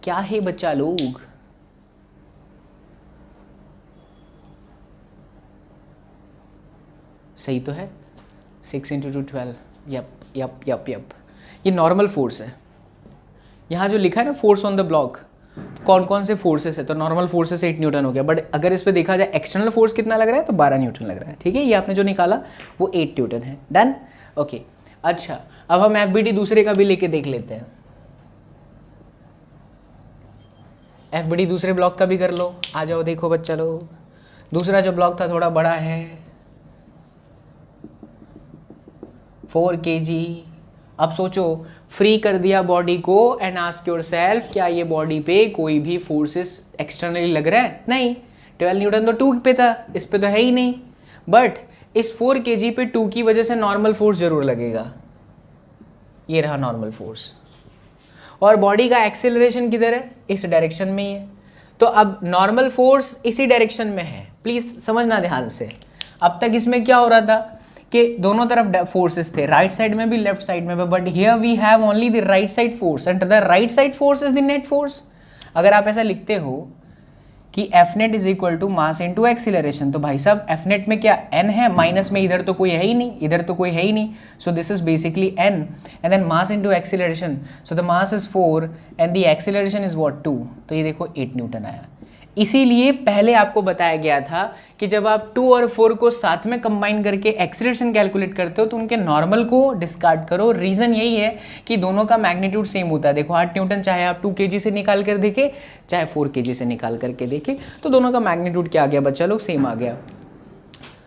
[SPEAKER 1] क्या है बच्चा लोग? सही तो है, 6 × 2 12, यप यप यप यप, ये नॉर्मल फोर्स है। यहाँ जो लिखा है ना फोर्स ऑन द ब्लॉक, कौन कौन से फोर्सेस है, तो नॉर्मल फोर्सेस 8 न्यूटन हो गया, बट अगर इस पे देखा जाए एक्सटर्नल फोर्स कितना लग रहा है तो 12 न्यूटन लग रहा है। ठीक है, ये आपने जो निकाला वो 8 न्यूटन है। Done, okay. अच्छा, अब हम FBD दूसरे का भी लेके देख लेते हैं। FBD दूसरे ब्लॉक का भी कर लो, आ जाओ देखो बच्चा लोग। दूसरा जो ब्लॉक था थोड़ा बड़ा है, 4 kg। अब सोचो, फ्री कर दिया बॉडी को एंड आस्क योरसेल्फ, क्या ये बॉडी पे कोई भी फोर्सेस एक्सटर्नली लग रहा है? नहीं। 12 न्यूटन तो 2 पे था, इस पे तो है ही नहीं। बट इस 4 kg पे 2 की वजह से नॉर्मल फोर्स जरूर लगेगा। ये रहा नॉर्मल फोर्स। और बॉडी का एक्सेलरेशन किधर है? इस डायरेक्शन में ही है। तो अब नॉर्मल फोर्स इसी डायरेक्शन में है, प्लीज समझना ध्यान से। अब तक इसमें क्या हो रहा था कि दोनों तरफ फोर्सेस थे, राइट साइड में भी लेफ्ट साइड में भी, but here we have only the right side force and the right side force is the net force. अगर आप ऐसा लिखते हो कि F net is equal to mass into acceleration, तो भाई साहब F नेट में क्या n है, माइनस में इधर तो कोई है ही नहीं, इधर तो कोई है ही नहीं, so this is basically n and then mass into acceleration, so the mass is 4 and the acceleration is what 2, तो ये देखो 8 न्यूटन आया। इसीलिए पहले आपको बताया गया था कि जब आप 2 और 4 को साथ में कंबाइन करके एक्सीलरेशन कैलकुलेट करते हो तो उनके नॉर्मल को डिस्कार्ड करो। रीज़न यही है कि दोनों का मैग्नीट्यूड सेम होता है। देखो 8 न्यूटन चाहे आप 2 kg से निकाल कर देखे, चाहे 4 kg से निकाल करके देखे, तो दोनों का मैग्नीट्यूड क्या आ गया बच्चा लोग? सेम आ गया।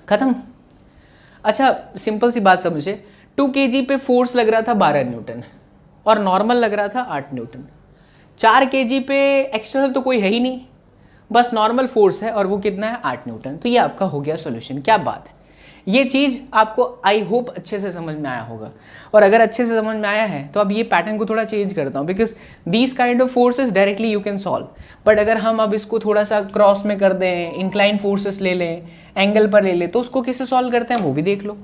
[SPEAKER 1] खत्म। अच्छा, सिंपल सी बात समझे, 2 kg पे फोर्स लग रहा था 12 न्यूटन और नॉर्मल लग रहा था 8 न्यूटन। 4 kg पे एक्सटर्नल तो कोई है ही नहीं, बस नॉर्मल फोर्स है और वो कितना है? 8 न्यूटन। तो ये आपका हो गया सॉल्यूशन। क्या बात है, ये चीज़ आपको आई होप अच्छे से समझ में आया होगा। और अगर अच्छे से समझ में आया है तो अब ये पैटर्न को थोड़ा चेंज करता हूँ, because these kind of forces directly you can solve, but अगर हम अब इसको थोड़ा सा क्रॉस में कर दें, इंक्लाइन फोर्सेस ले लें, एंगल पर ले लें, तो उसको कैसे सॉल्व करते हैं वो भी देख लो,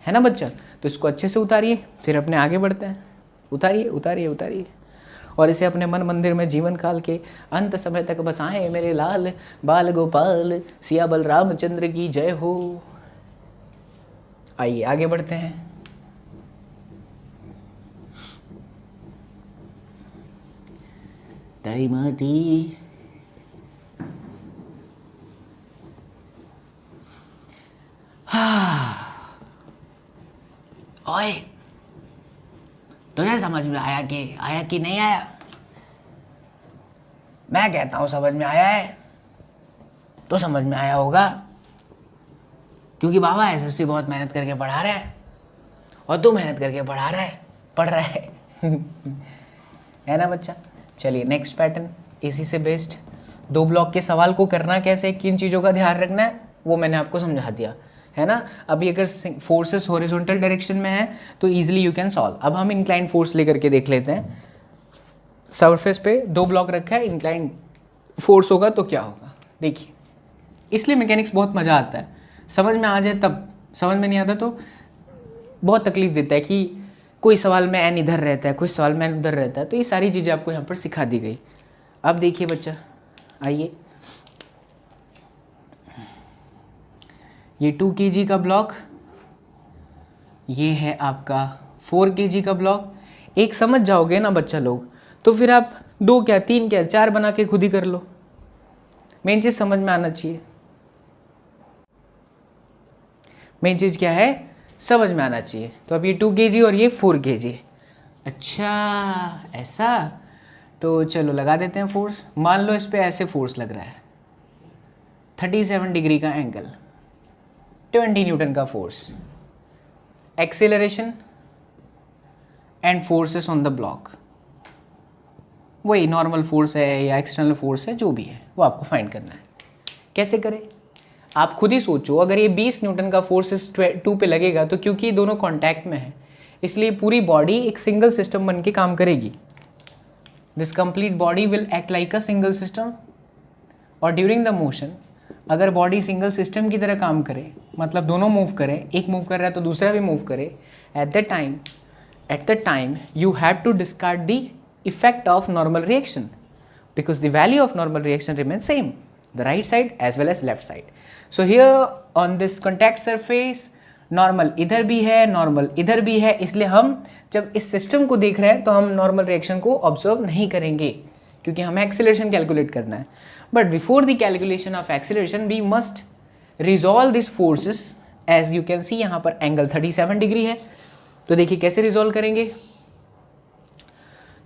[SPEAKER 1] है ना बच्चा। तो इसको अच्छे से उतारिए, फिर अपने आगे बढ़ते हैं। उतारिए उतारिए उतारिए, और इसे अपने मन मंदिर में जीवन काल के अंत समय तक बसाएं मेरे लाल बाल गोपाल, सिया बल रामचंद्र की जय हो। आइए आगे बढ़ते हैं। तई माटी ओए, तुझे समझ में आया कि नहीं आया? मैं कहता हूं समझ में आया है तो समझ में आया होगा, क्योंकि बाबा SST बहुत मेहनत करके पढ़ा रहा है और तू मेहनत करके पढ़ रहा है है ना बच्चा। चलिए नेक्स्ट पैटर्न, इसी से बेस्ड 2 ब्लॉक के सवाल को करना कैसे, किन चीज़ों का ध्यान रखना है, वो मैंने आपको समझा दिया, है ना। अभी अगर फोर्सेस हॉरिजॉन्टल डायरेक्शन में है तो इजीली यू कैन सॉल्व। अब हम इंक्लाइन फोर्स लेकर के देख लेते हैं। सरफेस पे 2 ब्लॉक रखा है, इंक्लाइन फोर्स होगा तो क्या होगा देखिए। इसलिए मैकेनिक्स बहुत मज़ा आता है, समझ में आ जाए तब, समझ में नहीं आता तो बहुत तकलीफ देता है कि कोई सवाल में एन इधर रहता है, कोई सवाल में एन उधर रहता है। तो ये सारी चीज़ें आपको यहाँ पर सिखा दी गई। अब देखिए बच्चा, आइए, ये 2 kg का ब्लॉक, ये है आपका 4 kg का ब्लॉक। एक समझ जाओगे ना बच्चा लोग, तो फिर आप 2 क्या 3 क्या 4 बना के खुद ही कर लो। मेन चीज़ समझ में आना चाहिए, मेन चीज़ क्या है, समझ में आना चाहिए। तो अब ये 2 kg और ये 4 kg। अच्छा ऐसा, तो चलो लगा देते हैं फोर्स। मान लो इस पे ऐसे फोर्स लग रहा है, 37 डिग्री का एंगल, 20 न्यूटन का force, acceleration and forces on the block, वही नॉर्मल फोर्स है या एक्सटर्नल फोर्स है, जो भी है वो आपको फाइंड करना है। कैसे करें आप खुद ही सोचो। अगर ये 20 न्यूटन का फोर्स इस 2 पे लगेगा तो क्योंकि ये दोनों कांटेक्ट में है, इसलिए पूरी बॉडी एक सिंगल सिस्टम बन के काम करेगी। This complete body will act like a single system. और ड्यूरिंग द मोशन अगर बॉडी सिंगल सिस्टम की तरह काम करे, मतलब दोनों मूव करें, एक मूव कर रहा है तो दूसरा भी मूव करे, at the time you have to discard the effect of normal reaction because the value of normal reaction remains same, the right side as well as left side. So here on this contact surface, normal इधर भी है, normal इधर भी है, इसलिए हम जब इस सिस्टम को देख रहे हैं तो हम नॉर्मल रिएक्शन को ऑब्जर्व नहीं करेंगे क्योंकि हमें एक्सीलरेशन कैलकुलेट करना है। But before the calculation of acceleration we must resolve this forces. As you can see यहाँ पर एंगल 37 डिग्री है, तो देखिए कैसे रिजॉल्व करेंगे।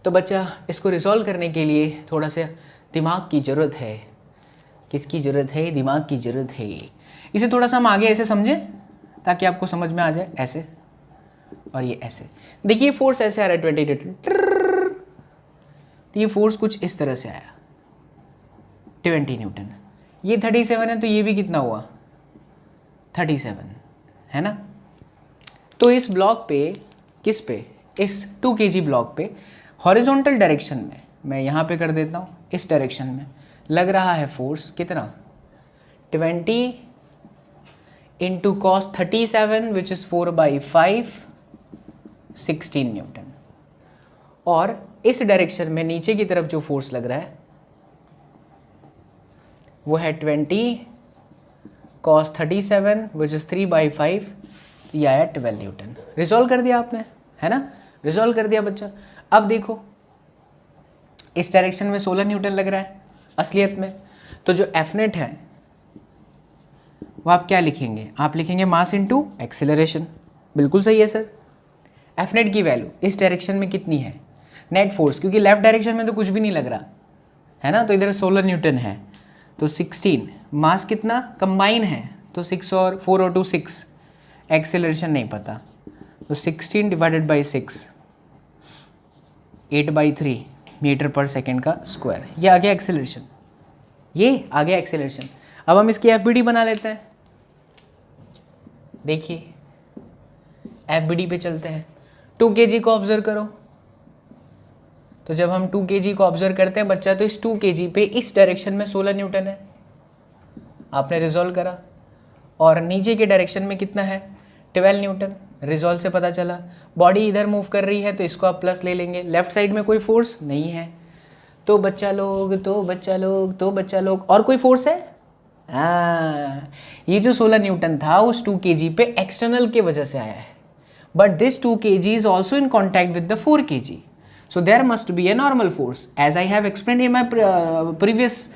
[SPEAKER 1] तो बच्चा इसको रिजॉल्व करने के लिए थोड़ा सा दिमाग की ज़रूरत है। किसकी ज़रूरत है? दिमाग की ज़रूरत है। इसे थोड़ा सा हम आगे ऐसे समझें ताकि आपको समझ में आ जाए, ऐसे और ये ऐसे। देखिए फोर्स ऐसे आ रहा है 20, तो ये फोर्स कुछ इस तरह से आया 20 न्यूटन। ये 37 है तो ये भी कितना हुआ? 37 है ना। तो इस ब्लॉक पे, किस पे? इस 2 kg ब्लॉक पे हॉरिजॉन्टल डायरेक्शन में, मैं यहाँ पे कर देता हूँ, इस डायरेक्शन में लग रहा है फोर्स कितना? 20 into cos 37 which is 4/5, 16 Newton. और इस डायरेक्शन में नीचे की तरफ जो फोर्स लग रहा है वो है 20 कॉस 37 विच इज़ 3/5, ये आया 12 न्यूटन। रिजॉल्व कर दिया आपने, है ना, रिजॉल्व कर दिया बच्चा। अब देखो इस डायरेक्शन में 16 न्यूटन लग रहा है असलियत में, तो जो एफ नेट है वो आप क्या लिखेंगे? आप लिखेंगे मास इनटू एक्सेलरेशन। बिल्कुल सही है सर। एफ नेट की वैल्यू इस डायरेक्शन में कितनी है? नेट फोर्स, क्योंकि लेफ्ट डायरेक्शन में तो कुछ भी नहीं लग रहा है ना, तो इधर 16 न्यूटन है, तो 16। मास कितना कंबाइन है, तो 6 और 4 और 2 6। एक्सेलरेशन नहीं पता, तो 16 divided by 6, 8/3 metre per second का स्क्वायर। ये आ गया एक्सेलरेशन, ये आ गया एक्सेलरेशन। अब हम इसकी एफबीडी बना लेते हैं। देखिए एफबीडी पे चलते हैं। 2 kg को ऑब्जर्व करो, तो जब हम 2 kg को ऑब्जर्व करते हैं बच्चा, तो इस 2 kg पे इस डायरेक्शन में 16 न्यूटन है, आपने रिजॉल्व करा। और नीचे के डायरेक्शन में कितना है? 12 न्यूटन। रिजॉल्व से पता चला बॉडी इधर मूव कर रही है, तो इसको आप प्लस ले लेंगे। लेफ्ट साइड में कोई फोर्स नहीं है, तो बच्चा लोग और कोई फोर्स है? ये जो 16 न्यूटन था उस 2 kg पे एक्सटर्नल के वजह से आया है, but this 2 kg is also in contact with the 4 kg, so there must be a normal force, as I have explained in my previous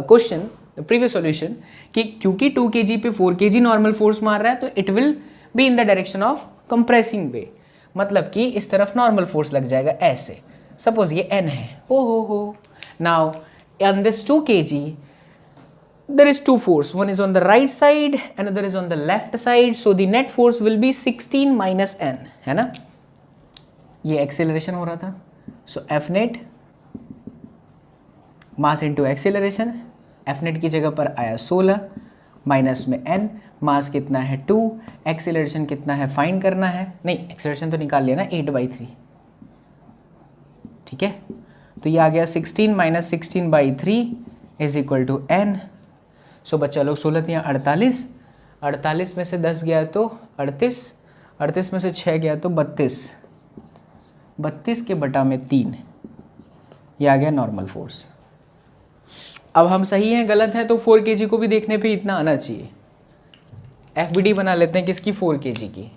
[SPEAKER 1] question, the previous solution, कि क्योंकि 2 kg पे 4 kg normal force मार रहा है, तो it will be in the direction of compressing way, मतलब कि इस तरफ नॉर्मल फोर्स लग जाएगा ऐसे। सपोज ये n है, हो now on this 2 kg there is 2 force, one is on the right side, another is on the left side, so the net force will be 16 minus n, है ना। ये acceleration हो रहा था, so F net mass into acceleration, F net की जगह पर आया 16 माइनस में n, मास कितना है 2, एक्सेलरेशन कितना है फाइंड करना है, नहीं एक्सेलरेशन तो निकाल लिया ना 8/3, ठीक है। तो ये आ गया 16 minus 16/3 is equal to n। So बच्चा लोग 16 या 48, 48 में से 10 गया तो 38, 38 में से 6 गया तो 32, 32 के बटा में 3, ये आ गया नॉर्मल फोर्स। अब हम सही हैं गलत हैं तो 4 kg को भी देखने पे इतना आना चाहिए। एफबीडी बना लेते हैं किसकी? 4 kg की।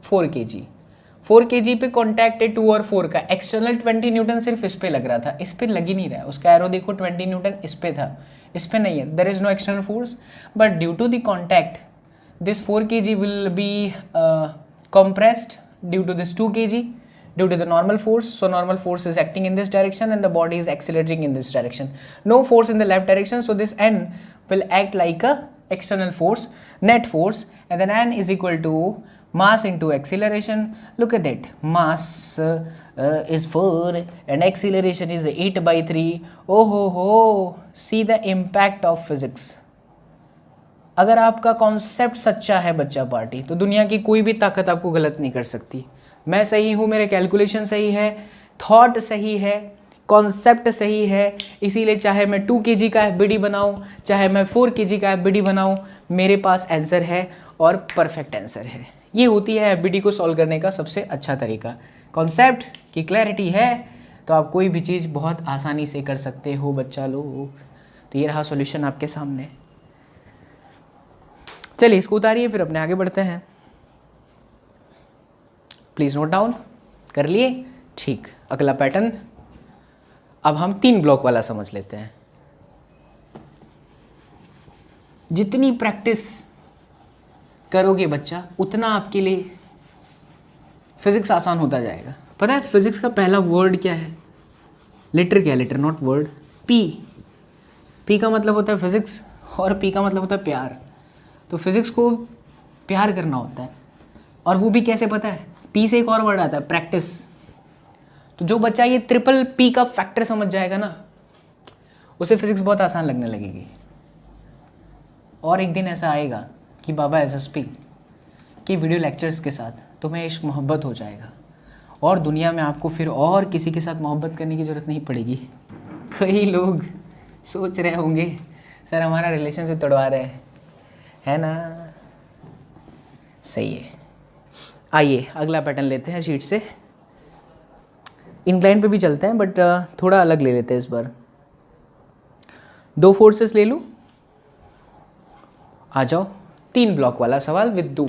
[SPEAKER 1] 4 kg, 4 kg पे कॉन्टैक्ट है 2 और 4 का। एक्सटर्नल 20 न्यूटन सिर्फ इस पे लग रहा था, इस पे लग ही नहीं रहा है। उसका एरो देखो 20 न्यूटन इस पे था, इस पे नहीं है। There is no external force, but due to the contact this 4 kg will be compressed due to this 2 kg due to the normal force. So normal force is acting in this direction and the body is accelerating in this direction. No force in the left direction, so this n will act like a external force, net force, and then n is equal to mass into acceleration. Look at that, mass is 4 and acceleration is 8/3. Oh ho, see the impact of physics. अगर आपका concept सच्चा है बच्चा party, तो दुनिया की कोई भी ताकत आपको गलत नहीं कर सकती। मैं सही हूँ, मेरे कैलकुलेशन सही है, थॉट सही है, कॉन्सेप्ट सही है, इसीलिए चाहे मैं 2 kg का एफबीडी बनाऊँ, चाहे मैं 4 kg का एफबीडी बनाऊँ, मेरे पास आंसर है और परफेक्ट आंसर है। ये होती है एफबीडी को सॉल्व करने का सबसे अच्छा तरीका। कॉन्सेप्ट की क्लैरिटी है तो आप कोई भी चीज़ बहुत आसानी से कर सकते हो बच्चा लोग। तो ये रहा सॉल्यूशन आपके सामने। चलिए इसको उतारिए, फिर अपने आगे बढ़ते हैं। प्लीज़ नोट डाउन कर लिए? ठीक, अगला पैटर्न अब हम 3 ब्लॉक वाला समझ लेते हैं। जितनी प्रैक्टिस करोगे बच्चा, उतना आपके लिए फिजिक्स आसान होता जाएगा। पता है फिजिक्स का पहला वर्ड क्या है? लेटर क्या है? Letter not word. P. P का मतलब होता है फिजिक्स और पी का मतलब होता है प्यार। तो फिजिक्स को प्यार करना होता है, और वो भी कैसे पता है? पी से एक और वर्ड आता है प्रैक्टिस। तो जो बच्चा ये ट्रिपल पी का फैक्टर समझ जाएगा ना, उसे फिजिक्स बहुत आसान लगने लगेगी। और एक दिन ऐसा आएगा कि बाबा एसएसपी की वीडियो लेक्चर्स के साथ तुम्हें इश्क मोहब्बत हो जाएगा, और दुनिया में आपको फिर और किसी के साथ मोहब्बत करने की ज़रूरत नहीं पड़ेगी। कई लोग सोच रहे होंगे सर हमारा रिलेशनशिप तोड़वा रहे हैं, है ना? सही है। आइए अगला पैटर्न लेते हैं शीट से। इंक्लाइन पे भी चलते हैं बट थोड़ा अलग ले लेते हैं इस बार। 2 फोर्सेस ले लूँ? आ जाओ। 3 ब्लॉक वाला सवाल विद 2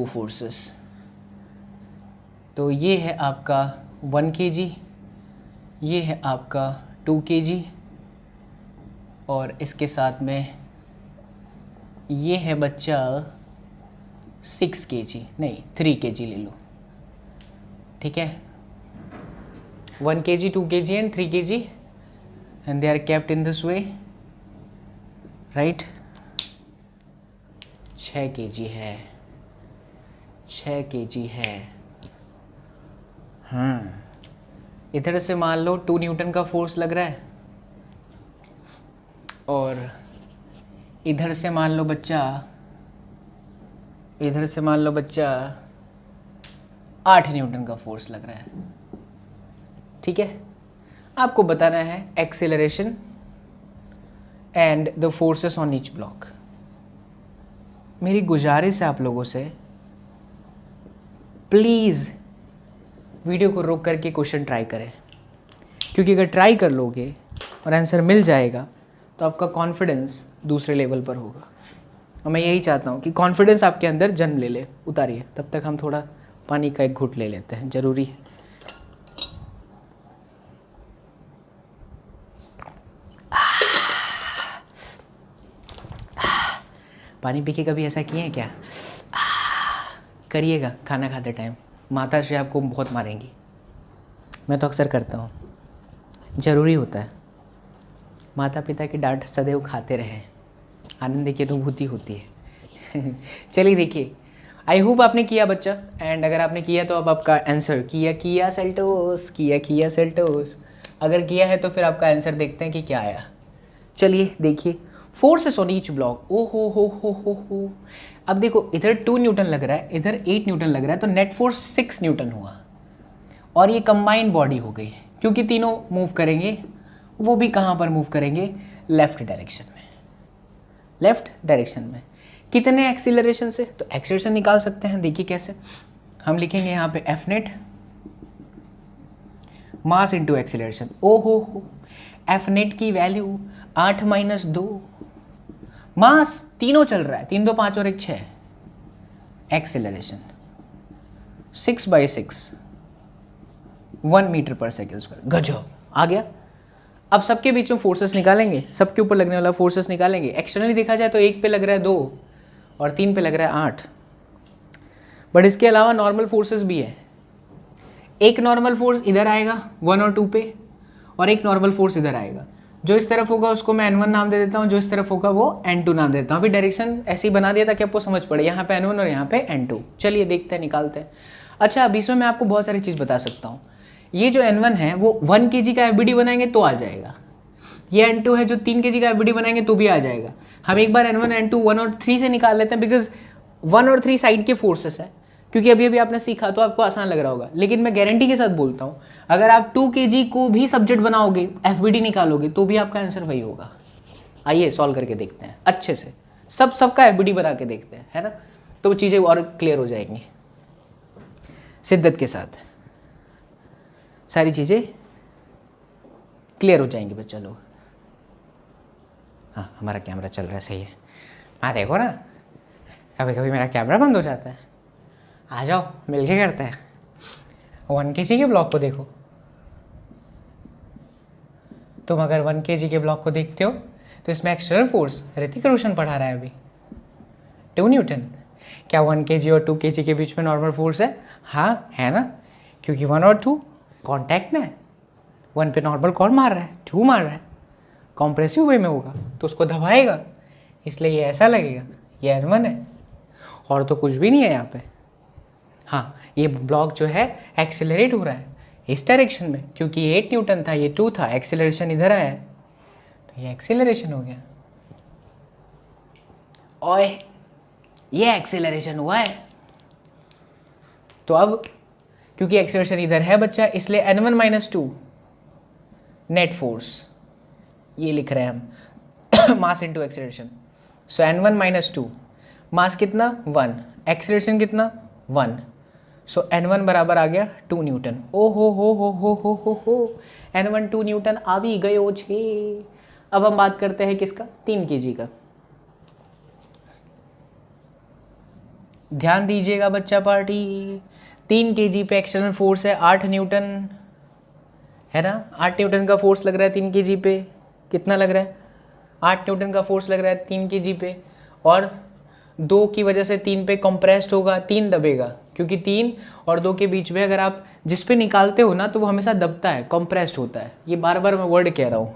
[SPEAKER 1] फोर्सेस। तो ये है आपका 1 kg, ये है आपका 2 kg, और इसके साथ में ये है बच्चा 6 kg, नहीं 3 kg ले लो, ठीक है। 1 kg, 2 kg and 3 kg, and they are kept in this way, right? 6 kg है, 6 kg है। हाँ, इधर से मान लो 2 न्यूटन का फोर्स लग रहा है, और इधर से मान लो बच्चा 8 न्यूटन का फोर्स लग रहा है, ठीक है। आपको बताना है acceleration and the forces on each block. मेरी गुजारिश है आप लोगों से, प्लीज़ वीडियो को रोक करके क्वेश्चन ट्राई करें, क्योंकि अगर ट्राई कर लोगे और आंसर मिल जाएगा तो आपका कॉन्फिडेंस दूसरे लेवल पर होगा, और मैं यही चाहता हूँ कि कॉन्फिडेंस आपके अंदर जन्म ले ले। उतारिए, तब तक हम थोड़ा पानी का एक घूंट ले लेते हैं, ज़रूरी है। पानी पी के कभी ऐसा किए हैं क्या? करिएगा खाना खाते टाइम, माता श्री आपको बहुत मारेंगी। मैं तो अक्सर करता हूँ, ज़रूरी होता है। माता पिता की डांट सदैव खाते रहें, आनंद की अनुभूति होती है। चलिए देखिए, आई होप आपने किया बच्चा, एंड अगर आपने किया तो अब आपका आंसर किया सेल्टोस। अगर किया है तो फिर आपका आंसर देखते हैं कि क्या आया। चलिए देखिए, फोर्सेस ऑन ईच ब्लॉक। ओ हो। अब देखो, इधर 2 न्यूटन लग रहा है, इधर 8 न्यूटन लग रहा है, तो नेट फोर्स 6 न्यूटन हुआ, और ये कंबाइंड बॉडी हो गई, क्योंकि तीनों मूव करेंगे। वो भी कहाँ पर मूव करेंगे? लेफ्ट डायरेक्शन में। कितने एक्सीलरेशन से? तो एक्सीलरेशन निकाल सकते हैं, देखिए कैसे। हम लिखेंगे यहाँ पे F net mass into acceleration. ओ हो, एफ नेट की वैल्यू 8 - 2, मास तीनों चल रहा है, 3 2 5 और 1 6, acceleration 6/6, 1 metre per second square. गजब, आ गया। अब सबके बीच में फोर्सेस निकालेंगे, सबके ऊपर लगने वाला फोर्सेस निकालेंगे। एक्सटर्नली देखा जाए तो 1 पे लग रहा है 2, और 3 पे लग रहा है 8, बट इसके अलावा नॉर्मल फोर्सेस भी है। एक नॉर्मल फोर्स इधर आएगा 1 और 2 पे, और एक नॉर्मल फोर्स इधर आएगा। जो इस तरफ होगा उसको मैं N1 नाम दे देता हूँ, जो इस तरफ होगा वो N2 नाम दे देता हूँ। अभी डायरेक्शन ऐसे ही बना दिया ताकि आपको समझ पड़े, यहाँ पे N1 और यहाँ पे N2। चलिए देखते हैं, निकालते हैं। अच्छा, अब इसमें मैं आपको बहुत सारी चीज़ बता सकता हूँ। ये जो N1 है वो 1 kg का FBD बनाएंगे तो आ जाएगा। ये N2 है जो 3 kg का FBD बनाएंगे तो भी आ जाएगा। हम एक बार N1 N2 1 और 3 से निकाल लेते हैं, बिकॉज 1 और 3 साइड के फोर्सेस है। क्योंकि अभी आपने सीखा तो आपको आसान लग रहा होगा, लेकिन मैं गारंटी के साथ बोलता हूँ, अगर आप 2 kg को भी सब्जेक्ट बनाओगे, FBD निकालोगे, तो भी आपका आंसर वही होगा। आइए सॉल्व करके देखते हैं अच्छे से, सबका FBD बना के देखते हैं, है ना? तो चीज़ें और क्लियर हो जाएंगी शिद्दत के साथ, सारी चीज़ें क्लियर हो जाएंगी बच्चा लोग। हाँ हमारा कैमरा चल रहा है, सही है। हाँ देखो ना, कभी कभी मेरा कैमरा बंद हो जाता है। आ जाओ मिलके करते हैं। 1 kg के ब्लॉक को देखो। तुम अगर 1 kg के ब्लॉक को देखते हो तो इसमें एक्सटर्नल फोर्स ऋतिक रोशन पढ़ा रहा है अभी 2 न्यूटन। क्या 1 kg और 2 kg के बीच में नॉर्मल फोर्स है? हाँ है ना, क्योंकि 1 और 2 कांटेक्ट में है। 1 पे नॉर्मल कौन मार रहा है? 2 मार रहा है। कॉम्प्रेसिव वे में होगा तो उसको दबाएगा, इसलिए ये ऐसा लगेगा, ये N1 है और तो कुछ भी नहीं है यहाँ पे। हाँ ये ब्लॉक जो है एक्सेलरेट हो रहा है इस डायरेक्शन में, क्योंकि 8 न्यूटन था, ये 2 था, एक्सेलरेशन इधर आया है तो ये एक्सेलरेशन हो गया। ओए ये एक्सेलरेशन हुआ है। तो अब क्योंकि एक्सेलरेशन इधर है बच्चा, इसलिए N1 - 2 नेट फोर्स, ये लिख रहे हैं हम मास इनटू एक्सेलरेशन। सो N1 - 2 मास कितना 1, एक्सेलरेशन कितना 1, सो N1 बराबर आ गया 2 न्यूटन। ओ हो N1 2 न्यूटन आ भी गए छे। अब हम बात करते हैं किसका? 3 kg का। ध्यान दीजिएगा बच्चा पार्टी, 3 kg पे एक्सटर्नल फोर्स है 8 न्यूटन, है ना। 8 न्यूटन का फोर्स लग रहा है 3 kg पे। कितना लग रहा है? 8 न्यूटन का फोर्स लग रहा है 3 kg पे, और 2 की वजह से 3 पे कंप्रेस्ड होगा, 3 दबेगा, क्योंकि 3 और 2 के बीच में अगर आप जिस पे निकालते हो ना तो वो हमेशा दबता है, कंप्रेस्ड होता है। ये बार बार मैं वर्ड कह रहा हूँ।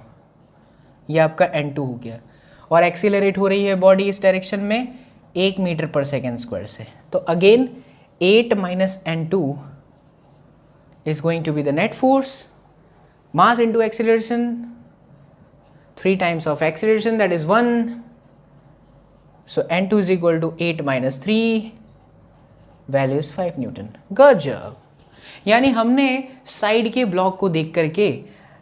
[SPEAKER 1] ये आपका N2 हो गया, और एक्सीलरेट हो रही है बॉडी इस डायरेक्शन में 1 मीटर/सेकंड स्क्वायर से। तो again 8 - N2 is going to be the net force, mass into acceleration, 3 times of acceleration, that is 1. So N2 is equal to 8 - 3, value is 5 Newton. गजब। यानी हमने साइड के ब्लॉक को देख करके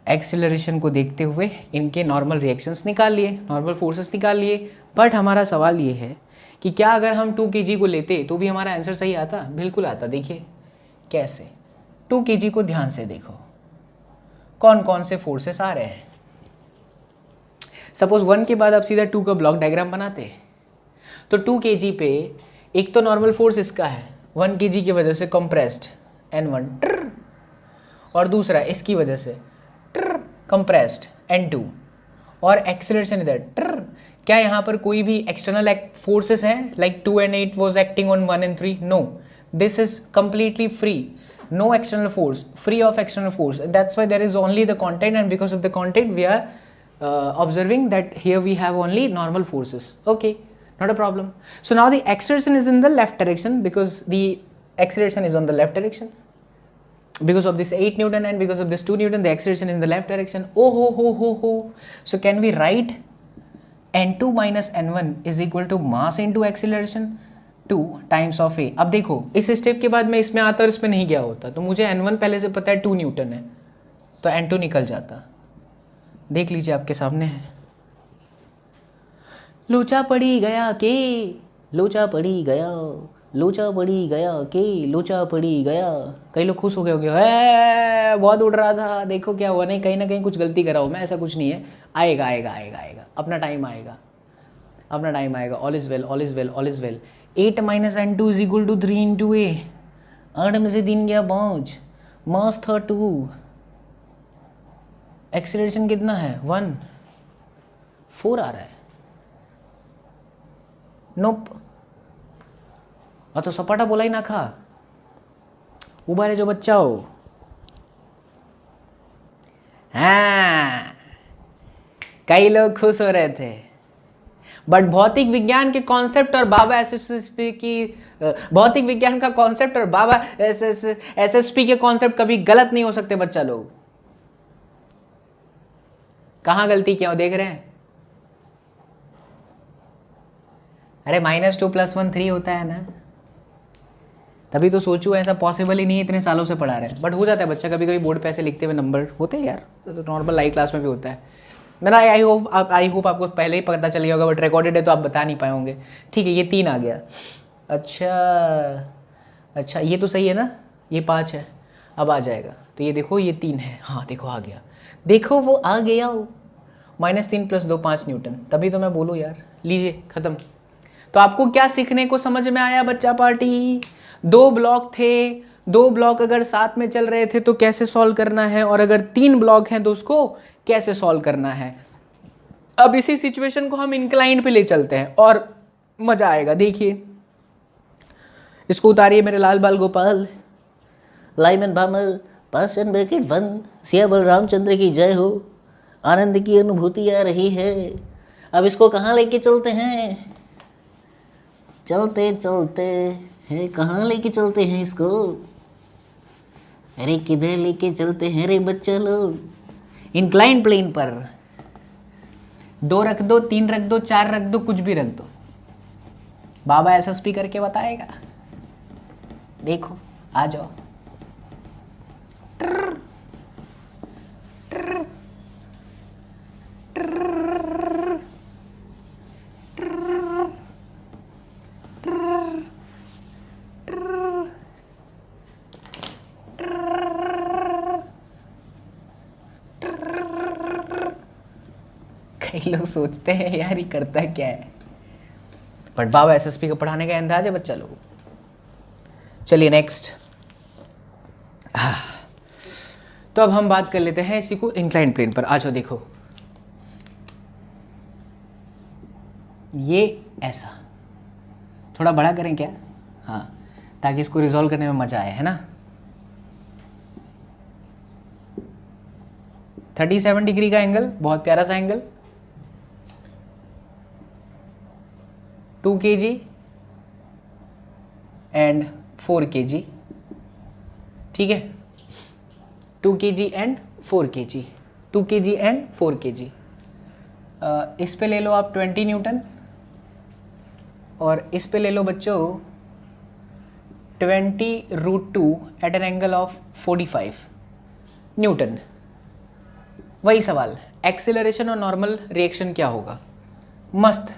[SPEAKER 1] एक्सेलरेशन को देखते हुए इनके नॉर्मल रिएक्शंस निकाल लिए, नॉर्मल फोर्सेस निकाल लिए। बट हमारा सवाल ये है कि क्या अगर हम 2 kg को लेते तो भी हमारा आंसर सही आता? बिल्कुल आता। देखिए कैसे, 2 kg को ध्यान से देखो, कौन कौन से फोर्सेस आ रहे हैं। सपोज 1 के बाद आप सीधा 2 का ब्लॉक डायग्राम बनाते तो 2 kg पे एक तो नॉर्मल फोर्स इसका है 1 kg की वजह से कंप्रेस्ड N1 ट्र, और दूसरा इसकी वजह से ट्र कंप्रेस्ड N2, और एक्सेलरेशन इधर ट्र। क्या यहाँ पर कोई भी एक्सटर्नल फोर्सेस हैं like 2 and 8 was acting on 1 and 3? No, this is completely free, no external force, free of external force. That's why there is only the contact, and because of the contact we are observing that here we have only normal forces. Okay, not a problem. So now the acceleration is in the left direction because the acceleration is on the left direction. Because of this 8 Newton and because of this 2 Newton, the acceleration is in the left direction. Oh ho. So can we write N2 minus N1 is equal to mass into acceleration 2 times of A. अब देखो इस step के बाद मैं इसमें आता और इसमें नहीं गया होता तो मुझे N1 पहले से पता है 2 न्यूटन है, तो N2 निकल जाता। देख लीजिए आपके सामने है। लोचा पड़ी गया के, लोचा पड़ी गया, लोचा पड़ी गया के, लोचा पड़ी गया। कई लोग खुश हो गए होंगे, बहुत उड़ रहा था, देखो क्या हुआ। नहीं, कहीं ना कहीं कुछ गलती करा हो मैं, ऐसा कुछ नहीं है। आएगा आएगा आएगा आएगा, अपना टाइम आएगा, अपना टाइम आएगा। All is well, all is well, all is well. 8 - N2 is equal to 3 into A। 8 में से 3 गया 5, मास था 2, एक्सीलरेशन कितना है 1, 4 आ रहा है। नोप, तो सपाटा बोला ही ना खा, उबारे जो बच्चा हो। हाँ, कई लोग खुश हो रहे थे, बट भौतिक विज्ञान के कॉन्सेप्ट और बाबा एसएसपी की भौतिक विज्ञान का कॉन्सेप्ट और बाबा एसएसपी के कॉन्सेप्ट कभी गलत नहीं हो सकते। बच्चा लोग कहाँ गलती क्यों देख रहे हैं? अरे -2 + 1 3 होता है ना, तभी तो सोचो ऐसा पॉसिबल ही नहीं है, इतने सालों से पढ़ा रहे हैं। बट हो जाता है बच्चा, कभी कभी बोर्ड पे ऐसे लिखते हुए नंबर होते हैं यार, तो नॉर्मल लाइव क्लास में भी होता है। मेरा आई होप आपको पहले ही पता चल गया होगा, बट रिकॉर्डेड है तो आप बता नहीं पाए होंगे। ठीक है, ये 3 आ गया। अच्छा ये तो सही है ना, ये 5 है, अब आ जाएगा। तो ये देखो ये 3 है, हाँ देखो आ गया, देखो वो आ गया, -3 + 2 5 न्यूटन, तभी तो मैं बोलूँ यार। लीजिए खत्म। तो आपको क्या सीखने को समझ में आया बच्चा पार्टी? 2 ब्लॉक थे, 2 ब्लॉक अगर साथ में चल रहे थे तो कैसे सॉल्व करना है, और अगर 3 ब्लॉक हैं तो उसको कैसे सॉल्व करना है। अब इसी सिचुएशन को हम इंक्लाइंड पे ले चलते हैं और मजा आएगा। देखिए इसको उतारिए मेरे लाल बाल गोपाल। लाइमन भामल पास एंड ब्रैकेट 1, सिया बलरामचंद्र की जय हो। आनंद की अनुभूति आ रही है। अब इसको कहाँ लेके चलते हैं? चलते चलते हैं, कहाँ लेके चलते हैं इसको? अरे किधर लेके चलते हैं रे बच्चा लोग? इंक्लाइन प्लेन पर 2 रख दो, 3 रख दो, 4 रख दो, कुछ भी रख दो, बाबा एसएसपी करके बताएगा। देखो आ जाओ। कई लोग सोचते हैं यार ये करता क्या है, बट बाबा एसएसपी को पढ़ाने का अंदाज है बच्चा लोग। चलिए नेक्स्ट। तो अब हम बात कर लेते हैं इसी को इंक्लाइन प्लेन पर। आ जाओ देखो, ये ऐसा थोड़ा बड़ा करें क्या? हाँ, ताकि इसको रिजॉल्व करने में मजा आए, है ना। 37 डिग्री का एंगल, बहुत प्यारा सा एंगल। 2 kg एंड 4 kg, ठीक है। 2 kg and 4 kg, 2 kg and 4 kg। इस पे ले लो आप 20 न्यूटन, और इस पे ले लो बच्चों 20√2 at an angle of 45 newton. वही सवाल, एक्सेलरेशन और नॉर्मल रिएक्शन क्या होगा? मस्त।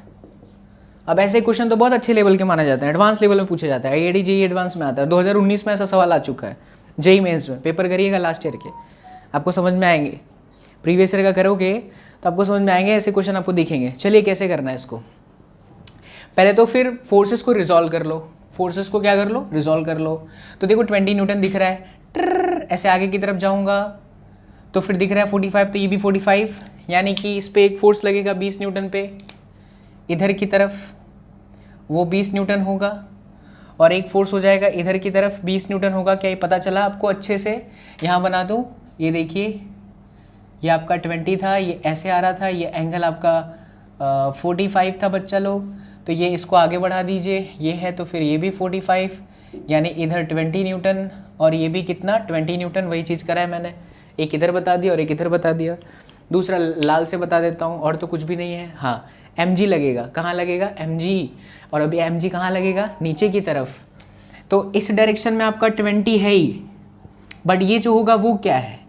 [SPEAKER 1] अब ऐसे क्वेश्चन तो बहुत अच्छे लेवल के माना जाते हैं, एडवांस लेवल में पूछे जाता है। आईआईटी जेईई एडवांस में आता है। 2019 में ऐसा सवाल आ चुका है जेईई मेंस में। पेपर करिएगा लास्ट ईयर के, आपको समझ में आएंगे। प्रीवियस ईयर का करोगे तो आपको समझ में आएंगे, ऐसे क्वेश्चन आपको दिखेंगे। चलिए कैसे करना है इसको। पहले तो फिर फोर्सेस को रिजॉल्व कर लो। फोर्सेस को क्या कर लो? रिजॉल्व कर लो। तो देखो 20 न्यूटन दिख रहा है, ऐसे आगे की तरफ जाऊंगा तो फिर दिख रहा है 45, तो ये भी 45, यानी कि इस पर एक फोर्स लगेगा 20 न्यूटन पे। इधर की तरफ वो 20 न्यूटन होगा, और एक फोर्स हो जाएगा इधर की तरफ 20 न्यूटन होगा। क्या ये पता चला आपको? अच्छे से यहाँ बना दूँ, ये देखिए, ये आपका 20 था, ये ऐसे आ रहा था, ये एंगल आपका 45 था बच्चा लोग। तो ये इसको आगे बढ़ा दीजिए, ये है तो फिर ये भी 45, यानी इधर 20 न्यूटन और ये भी कितना? 20 न्यूटन। वही चीज़ करा है मैंने, एक इधर बता दिया और एक इधर बता दिया। दूसरा लाल से बता देता हूँ, और तो कुछ भी नहीं है। हाँ, mg लगेगा। कहाँ लगेगा? mg। और अभी mg कहाँ लगेगा? नीचे की तरफ। तो इस डायरेक्शन में आपका 20 है ही, बट ये जो होगा वो क्या है?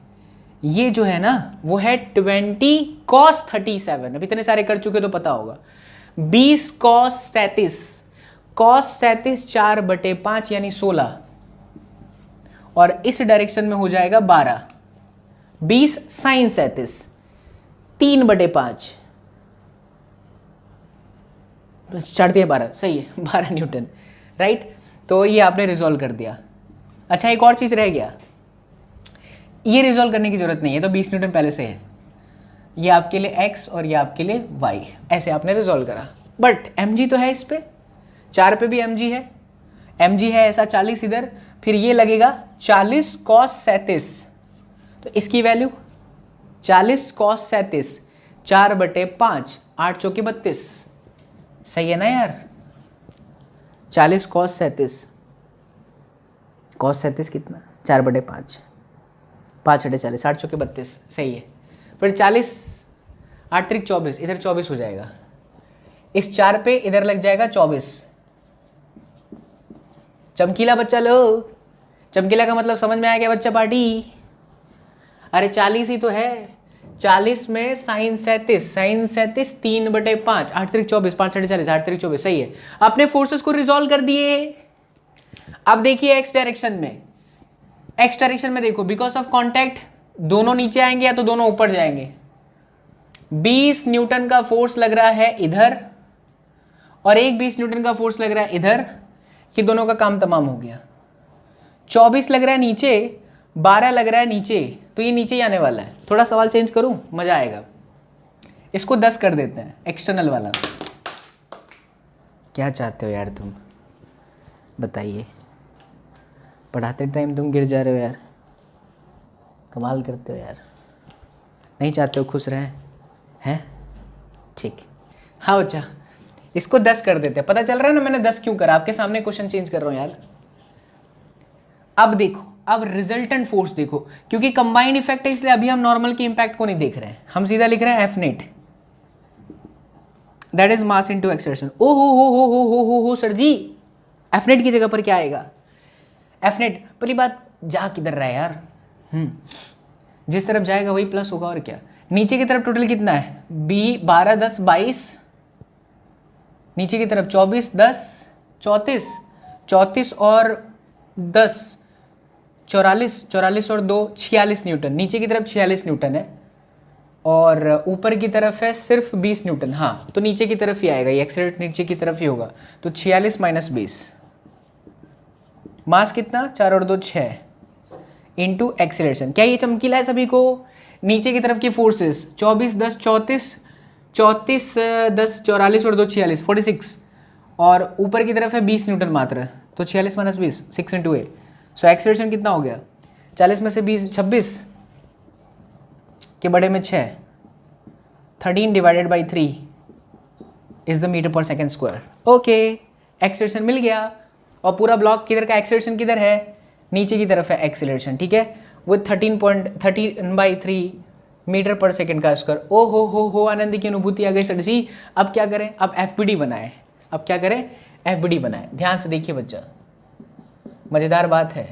[SPEAKER 1] ये जो है ना वो है 20 cos 37। अब इतने सारे कर चुके तो पता होगा। 20 cos 37, cos 37 4/5 यानी 16, और इस डायरेक्शन में हो जाएगा 12। 20 sin 37 3/5, 4×3 = 12, सही है, 12 न्यूटन, राइट। तो ये आपने रिजॉल्व कर दिया। अच्छा, एक और चीज़ रह गया, ये रिजॉल्व करने की जरूरत नहीं है, तो 20 न्यूटन पहले से है। ये आपके लिए x और ये आपके लिए y, ऐसे आपने रिजॉल्व करा। बट mg तो है इस पे, 4 पे भी mg है, mg है ऐसा 40 इधर, फिर ये लगेगा 40 cos 37, तो इसकी वैल्यू 40 cos 37 4/5, 8 चौके 32, सही है ना यार। 40 cos 37, cos 37 कितना? 4/5, 5×8 = 40, 8 चौके 32, सही है। फिर 40 8 त्रिक 24, इधर 24 हो जाएगा। इस 4 पे इधर लग जाएगा 24। चमकीला बच्चा लो, चमकीला का मतलब समझ में आया क्या बच्चा पार्टी? अरे 40 ही तो है। 40 में sin 37, sin 37 3/5, 8 त्रिक 24, 5×8 = 8 त्रिक 24, सही है। आपने फोर्सेस को रिजॉल्व कर दिए। अब देखिए x डायरेक्शन में, x डायरेक्शन में देखो, बिकॉज ऑफ कॉन्टैक्ट दोनों नीचे आएंगे या तो दोनों ऊपर जाएंगे। 20 न्यूटन का फोर्स लग रहा है इधर और एक 20 न्यूटन का फोर्स लग रहा है इधर, कि दोनों का काम तमाम हो गया। 24 लग रहा है नीचे, 12 लग रहा है नीचे, तो ये नीचे ही आने वाला है। थोड़ा सवाल चेंज करूं, मजा आएगा। इसको 10 कर देते हैं, एक्सटर्नल वाला। क्या चाहते हो यार तुम, बताइए। पढ़ाते टाइम तुम गिर जा रहे हो यार, कमाल करते हो यार। नहीं चाहते हो खुश रहें, हैं? ठीक, हाँ बच्चा, इसको 10 कर देते हैं। पता चल रहा है ना मैंने 10 क्यों करा? आपके सामने क्वेश्चन चेंज कर रहा हूं यार। अब देखो, अब रिजल्टेंट फोर्स देखो, क्योंकि कंबाइंड इफेक्ट है इसलिए अभी हम नॉर्मल की इंपैक्ट को नहीं देख रहे हैं, हम सीधा लिख रहे हैं F net, that is mass into acceleration. ओ हो सर जी, एफ नेट की जगह पर क्या आएगा? एफ नेट, पहली बात जा किधर रहा है यार? जिस तरफ जाएगा वही प्लस होगा, और क्या। नीचे की तरफ टोटल कितना है? 12 10 22, नीचे की तरफ 24 10 34, 34 और 10 44, 44 और 2 46 न्यूटन। नीचे की तरफ 46 न्यूटन है और ऊपर की तरफ है सिर्फ 20 न्यूटन। हाँ, तो नीचे की तरफ ही आएगा, ये एक्सेलरेट नीचे की तरफ ही होगा। तो 46 माइनस 20, मास कितना? 4 और 2 6 इंटू एक्सेलरेशन। क्या ये चमकीला है सभी को? नीचे की तरफ की फोर्सेस 24 10 34, 34 10 44 और 2 46 46, और ऊपर की तरफ है 20 न्यूटन मात्र, तो 46 माइनस 20 6 इंटू ए। सो एक्सेलरेशन कितना हो गया? 40 में से 20 26 के बड़े में 6, 13 divided by 3 is the metre per second square. Okay, acceleration मिल गया। और पूरा ब्लॉक किधर का एक्सेलरेशन किधर है? नीचे की तरफ है एक्सेलरेशन, ठीक है, विद 13.13/3 मीटर पर सेकेंड का स्क्वायर। ओ हो आनंद की अनुभूति आ गई सर जी। अब क्या करें? अब एफबीडी बनाए। अब क्या करें? एफबीडी बनाए। ध्यान से देखिए बच्चा, मजेदार बात है।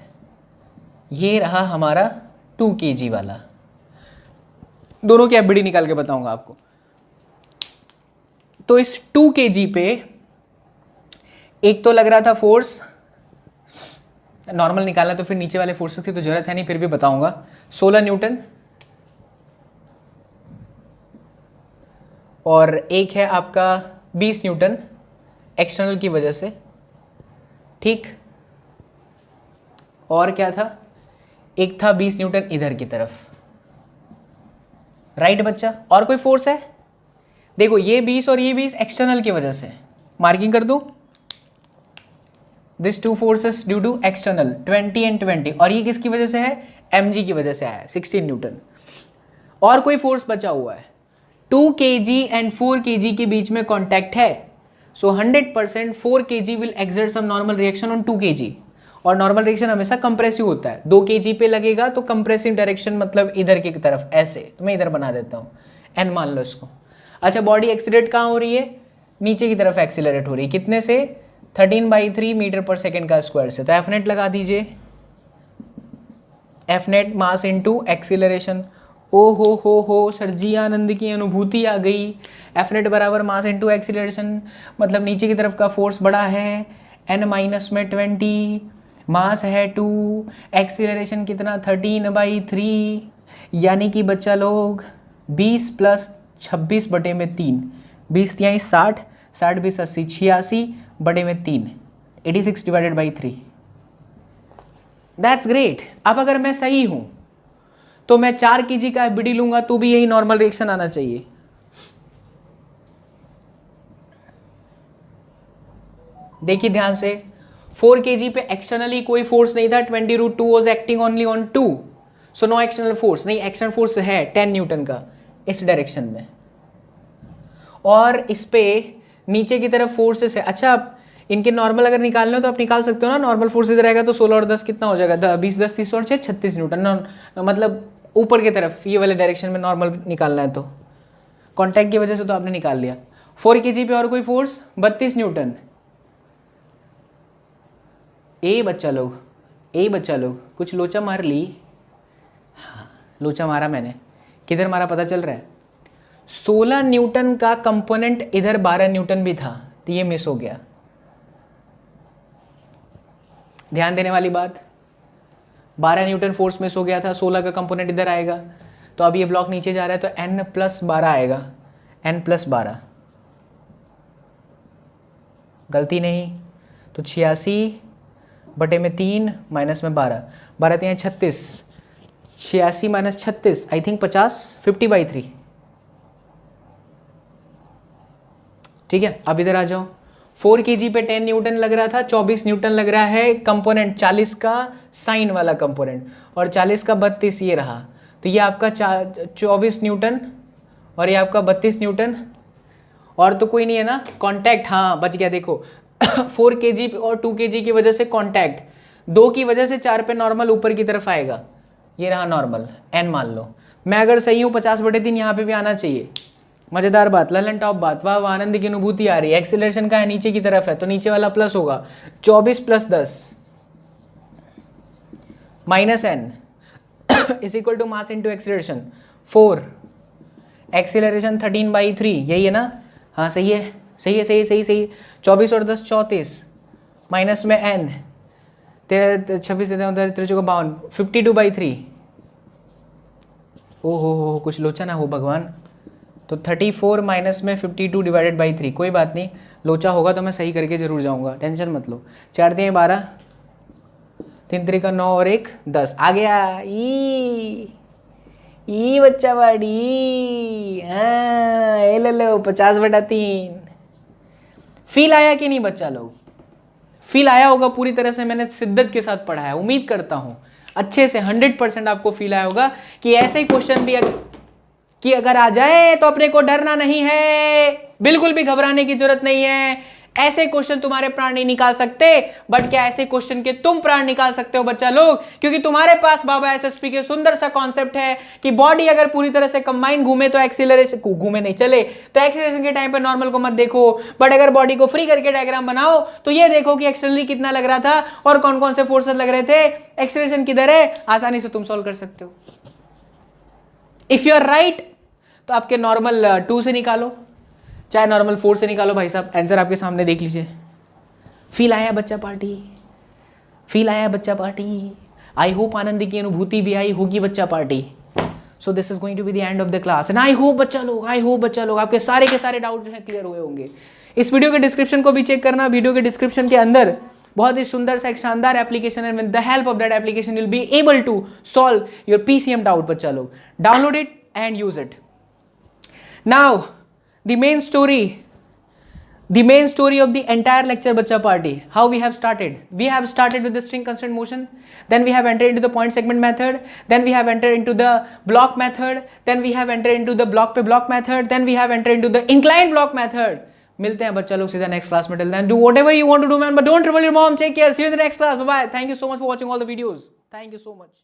[SPEAKER 1] ये रहा हमारा 2 kg वाला, दोनों की एफबीडी निकाल के बताऊंगा आपको। तो इस 2 kg पे एक तो लग रहा था फोर्स, नॉर्मल निकालना तो फिर नीचे वाले फोर्सेस की तो जरूरत है नहीं, फिर भी बताऊंगा। 16 न्यूटन, और एक है आपका 20 न्यूटन एक्सटर्नल की वजह से, ठीक। और क्या था? एक था 20 न्यूटन इधर की तरफ, राइट बच्चा। और कोई फोर्स है? देखो ये 20 और ये 20 एक्सटर्नल की वजह से, मार्किंग कर दूं। This 2 forces due to external 20 and 20, और ये किसकी वजह से है? mg की वजह से आया 16 न्यूटन। और कोई फोर्स बचा हुआ है, 2 kg एंड 4 kg के बीच में कॉन्टैक्ट है। So 100% 4 kg will exert some normal reaction on 2 kg, और नॉर्मल रिएक्शन हमेशा कंप्रेसिव होता है। 2 kg पे लगेगा तो कंप्रेसिव डायरेक्शन मतलब इधर की तरफ, ऐसे। तो मैं इधर बना देता हूँ, n मान लो इसको। अच्छा, बॉडी एक्सीलरेट कहाँ हो रही है? नीचे की तरफ एक्सीलरेट हो रही है। कितने से? 13/3 मीटर पर सेकेंड का स्क्वायर से। तो एफ नेट लगा दीजिए, F net mass into acceleration. ओ हो सर जी, आनंद की अनुभूति आ गई। एफ नेट बराबर मास इंटू एक्सीलरेशन, मतलब नीचे की तरफ का फोर्स बड़ा है, n माइनस में 20, मास है 2, एक्सीलरेशन कितना? 13/3, यानी कि बच्चा लोग 20 + 26/3, 20 × 60, 60 × 20 80, 86/3, 86/3। That's great. अब अगर मैं सही हूं तो मैं 4 kg का एफबीडी लूंगा तो भी यही नॉर्मल रिएक्शन आना चाहिए। देखिए ध्यान से, 4 kg पे एक्सटर्नली कोई फोर्स नहीं था, 20√2 was acting only on 2, so no external force. नहीं, एक्सटर्नल फोर्स है 10 न्यूटन का इस डायरेक्शन में, और इस पे नीचे की तरफ फोर्सेस है। अच्छा, आप इनके नॉर्मल अगर निकालने हो तो आप निकाल सकते हो ना। नॉर्मल फोर्स इधर आएगा तो 16 और 10 कितना हो जाएगा? 20 10 30 और 6 36 न्यूटन, मतलब ऊपर की तरफ ये वाले डायरेक्शन में नॉर्मल निकालना है तो कॉन्टैक्ट की वजह से तो आपने निकाल लिया। 4 kg पे और कोई फोर्स 32 न्यूटन। ए बच्चा लोग कुछ लोचा मार ली। हाँ, लोचा मारा मैंने। किधर मारा पता चल रहा है? 16 न्यूटन का कंपोनेंट इधर 12 न्यूटन भी था, तो ये मिस हो गया। ध्यान देने वाली बात, 12 न्यूटन फोर्स मिस हो गया था, 16 का कंपोनेंट इधर आएगा। तो अब ये ब्लॉक नीचे जा रहा है तो n+12 आएगा, n+12, गलती नहीं, तो 86/3 -12, 12×3 = 36, 86 - 36 आई थिंक 50, 50/3। ठीक है, अब इधर आ जाओ। 4 kg पे 10 न्यूटन लग रहा था, 24 न्यूटन लग रहा है कंपोनेंट, 40 का साइन वाला कंपोनेंट और 40 का 32 ये रहा, तो ये आपका 24 न्यूटन और ये आपका 32 न्यूटन, और तो कोई नहीं है ना कांटेक्ट, हाँ बच गया, देखो 4 kg और 2 kg की वजह से कांटेक्ट, 2 की वजह से 4 पे नॉर्मल ऊपर की तरफ आएगा, ये रहा नॉर्मल, n मान लो। मैं अगर सही हूँ 50/3 यहाँ पे भी आना चाहिए। मजेदार बात, ललन टॉप बात, वाह आनंद की अनुभूति आ रही है। एक्सीलरेशन का है नीचे की तरफ है तो नीचे वाला प्लस होगा, 24 + 10 -n = मास इंटू एक्सीलरेशन 4, एक्सीलरेशन 13/3, यही है ना, हाँ सही है, सही है, सही सही सही। 24 और 10 34, माइनस में n, 26 53 52, 52/3। ओहो कुछ लोचा ना हो भगवान, तो 34 माइनस में 52/3, कोई बात नहीं, लोचा होगा तो मैं सही करके जरूर जाऊंगा, टेंशन मत लो। 4 × 12, 3 × 9 और 1 10, आ गया ई बच्चा बाड़ी, हाँ ले लो 50/3। फील आया कि नहीं बच्चा लोग, फील आया होगा पूरी तरह से, मैंने शिद्दत के साथ पढ़ा है, उम्मीद करता हूं अच्छे से 100% आपको फील आया होगा कि ऐसे ही क्वेश्चन भी कि अगर आ जाए तो अपने को डरना नहीं है, बिल्कुल भी घबराने की जरूरत नहीं है। ऐसे क्वेश्चन तुम्हारे प्राण नहीं निकाल सकते, बट क्या ऐसे क्वेश्चन के तुम प्राण निकाल सकते हो बच्चा लोग, क्योंकि तुम्हारे पास बाबा एसएसपी के सुंदर सा कॉन्सेप्ट है कि बॉडी अगर पूरी तरह से कंबाइन घूमे तो एक्सीलरेशन, घूमे नहीं चले तो एक्सीलरेशन के टाइम पे नॉर्मल को मत देखो, बट अगर बॉडी को फ्री करके डायग्राम बनाओ तो ये देखो कि एक्सटर्नली कितना लग रहा था और कौन कौन से फोर्सेस लग रहे थे, एक्सीलरेशन किधर है, आसानी से तुम सॉल्व कर सकते हो। इफ यू आर राइट तो आपके नॉर्मल 2 से निकालो, चाहे नॉर्मल 4 से निकालो, भाई साहब आंसर आपके सामने देख लीजिए। फील आया बच्चा पार्टी, फील आया बच्चा पार्टी, आई होप आनंद की अनुभूति भी आई होगी बच्चा party. So this is going to be the end of the class and I hope बच्चा लोग, आई होप बच्चा लोग आपके सारे के सारे डाउट जो है क्लियर हुए होंगे। इस वीडियो के डिस्क्रिप्शन को भी चेक करना, वीडियो के डिस्क्रिप्शन के अंदर बहुत ही सुंदर सा एक शानदार application and with the help of that application you will be able to solve your PCM doubt बच्चा लोग। Download it and use it. Now, the main story of the entire lecture bacha party, how we have started. We have started with the string constant motion, then we have entered into the point segment method, then we have entered into the block method, then we have entered into the block पे block method, then we have entered into the inclined block method. मिलते हैं बच्चा लोग सीधा next class में, till then do whatever you want to do man, but don't trouble your mom. Take care, see you in the next class, bye bye. Thank you so much for watching all the videos. Thank you so much.